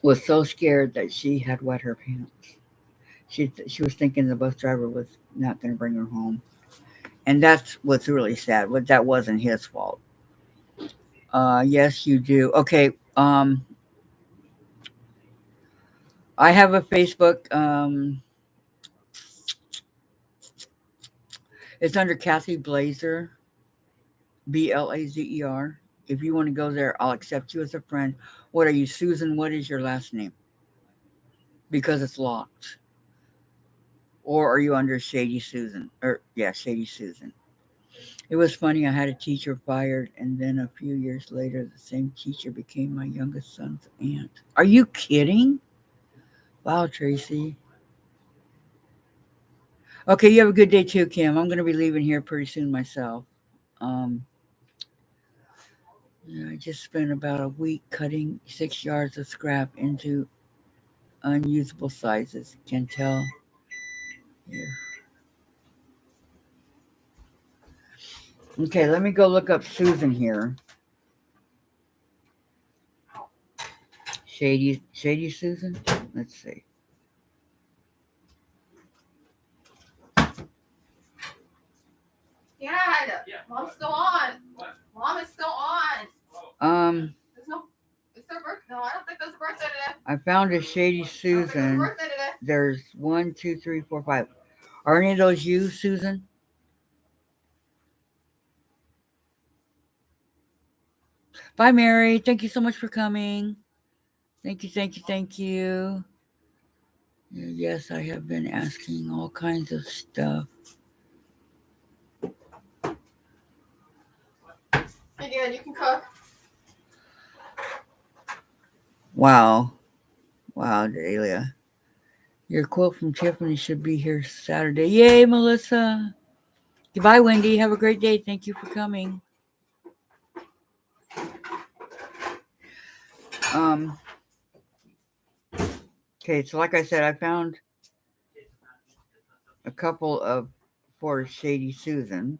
was so scared that she had wet her pants. She was thinking the bus driver was not going to bring her home, and that's what's really sad. But that wasn't his fault. Yes, you do. Okay. I have a Facebook. It's under Kathy Blazer, Blazer. If you want to go there, I'll accept you as a friend. What are you, Susan? What is your last name? Because it's locked. Or are you under Shady Susan? Shady Susan. It was funny. I had a teacher fired, and then a few years later, the same teacher became my youngest son's aunt. Are you kidding? Wow, Tracy. Okay, you have a good day too, Kim. I'm going to be leaving here pretty soon myself. Um, I just spent about a week cutting 6 yards of scrap into unusable sizes. Can tell here. Okay, let me go look up Susan here. Shady Susan? Let's see. Dad, Yeah. Mom's still on. What? Mom is still on. There's no. It's their birthday. No, I don't think there's a birthday today. I found a Shady I don't think there's a Susan. birthday today. There's 1, 2, 3, 4, 5. Are any of those you, Susan? Bye, Mary. Thank you so much for coming. Thank you, thank you, thank you. Yes, I have been asking all kinds of stuff. Hey, Dad, you can cook. Wow. Wow, Delia. Your quote from Tiffany should be here Saturday. Yay, Melissa. Goodbye, Wendy. Have a great day. Thank you for coming. Okay, so like I said, I found a couple of for Shady Susan.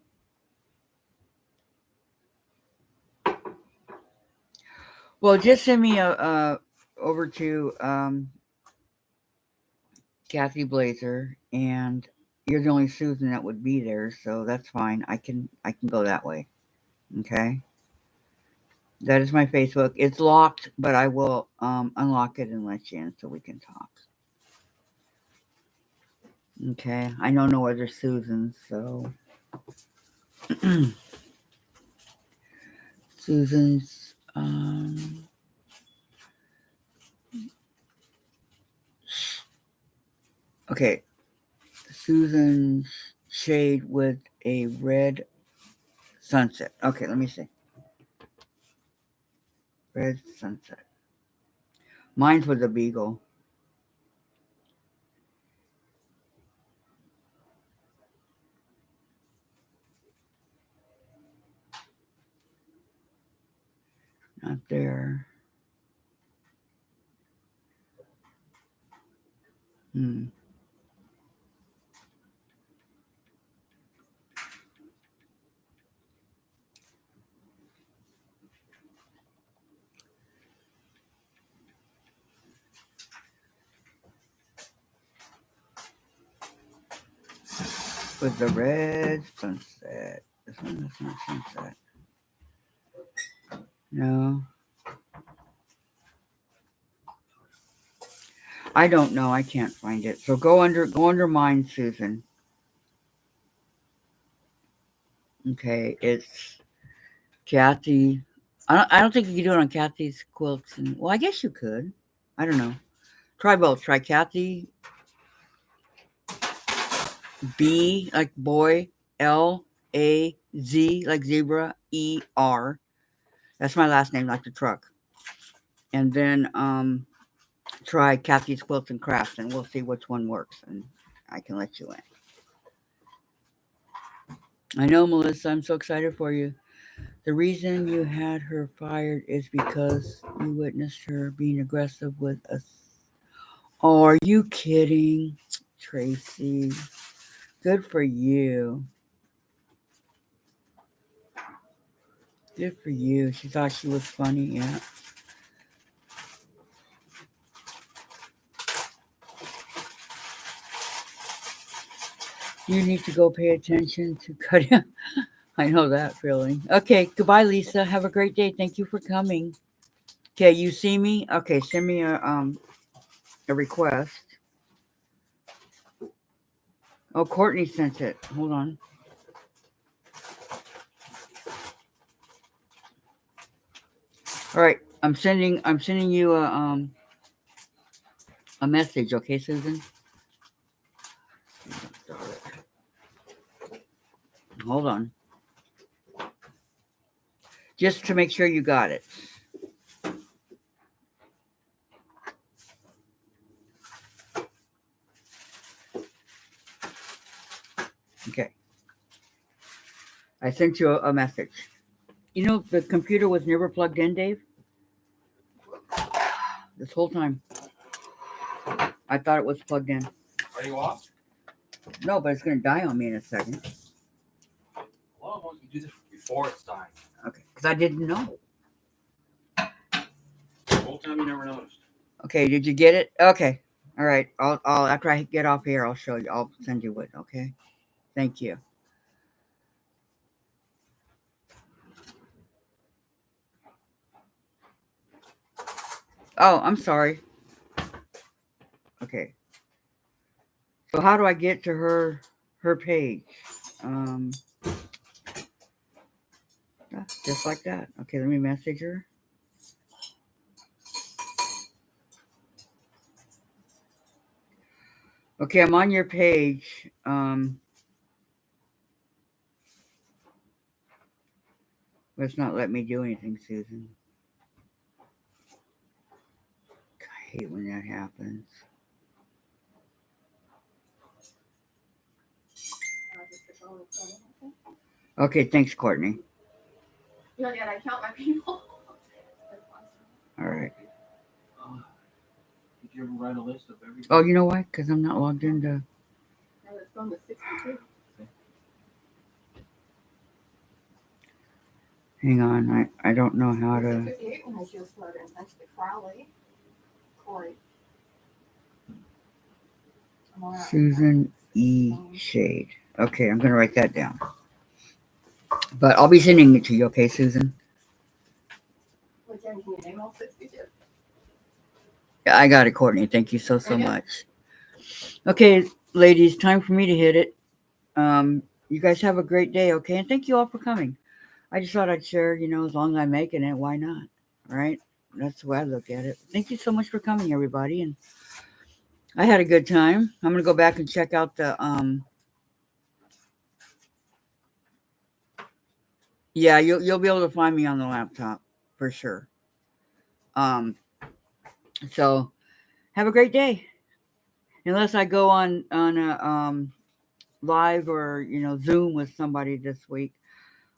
Well, just send me over to Kathy Blazer, and you're the only Susan that would be there, so that's fine. I can go that way. Okay. That is my Facebook. It's locked, but I will unlock it and let you in so we can talk. Okay, I know no other Susans, so Susan's okay, Susan's shade with a red sunset. Okay, let me see. Red sunset. Mine's with a beagle. Not there. Hmm. With the red sunset. This one is not sunset. No. I don't know. I can't find it. So go under mine, Susan. Okay, it's Kathy. I don't think you can do it on Kathy's quilts. And, well, I guess you could. I don't know. Try both. Try Kathy B like boy, Lazz like zebra, ER. That's my last name, like the truck. And then try Kathy's Quilts and Crafts, and we'll see which one works, and I can let you in. I know, Melissa. I'm so excited for you. The reason you had her fired is because you witnessed her being aggressive with us. Oh, are you kidding, Tracy? Good for you. Good for you. She thought she was funny. Yeah. You need to go pay attention to cutting. I know that feeling. Okay, goodbye, Lisa. Have a great day. Thank you for coming. Okay, you see me? Okay, send me a request. Oh, Courtney sent it. Hold on. All right, I'm sending you a message. Okay, Susan. Hold on. Just to make sure you got it. Okay. I sent you a message. You know the computer was never plugged in, Dave. This whole time, I thought it was plugged in. Are you off? No, but it's gonna die on me in a second. Well, why don't you do this before it's dying? Okay, because I didn't know. The whole time you never noticed. Okay, did you get it? Okay. All right. I'll after I get off here, I'll show you. I'll send you it. Okay. Thank you. Oh, I'm sorry. Okay. So how do I get to her page? Um, just like that. Okay, let me message her. Okay, I'm on your page. Let's not let me do anything, Susan. I hate when that happens. Okay, thanks, Courtney. Yeah, I count my people. All right. Did you ever write a list of everything? Oh, you know why? Because I'm not logged into. Now it's gone to 62. Hang on, I don't know how It's to. 58 when I just started. That's the Crowley. Corey. Susan E. Shade. Okay, I'm gonna write that down. But I'll be sending it to you, okay, Susan? Which end can you name all 62? Yeah, I got it, Courtney. Thank you so Okay. much. Okay, ladies, time for me to hit it. You guys have a great day, okay? And thank you all for coming. I just thought I'd share, as long as I'm making it, why not? All right? That's the way I look at it. Thank you so much for coming, everybody. And I had a good time. I'm gonna go back and check out the yeah, you'll be able to find me on the laptop for sure. Um so have a great day. Unless I go on a live or Zoom with somebody this week,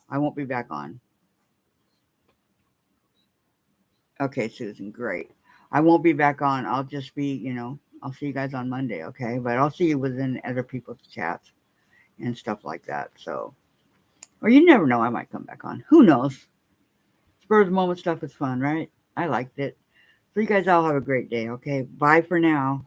I won't be back on. Okay, Susan, great. I won't be back on. I'll just be, I'll see you guys on Monday, okay? But I'll see you within other people's chats and stuff like that. So, or you never know, I might come back on. Who knows? Spur of the moment stuff is fun, right? I liked it. So you guys all have a great day, okay? Bye for now.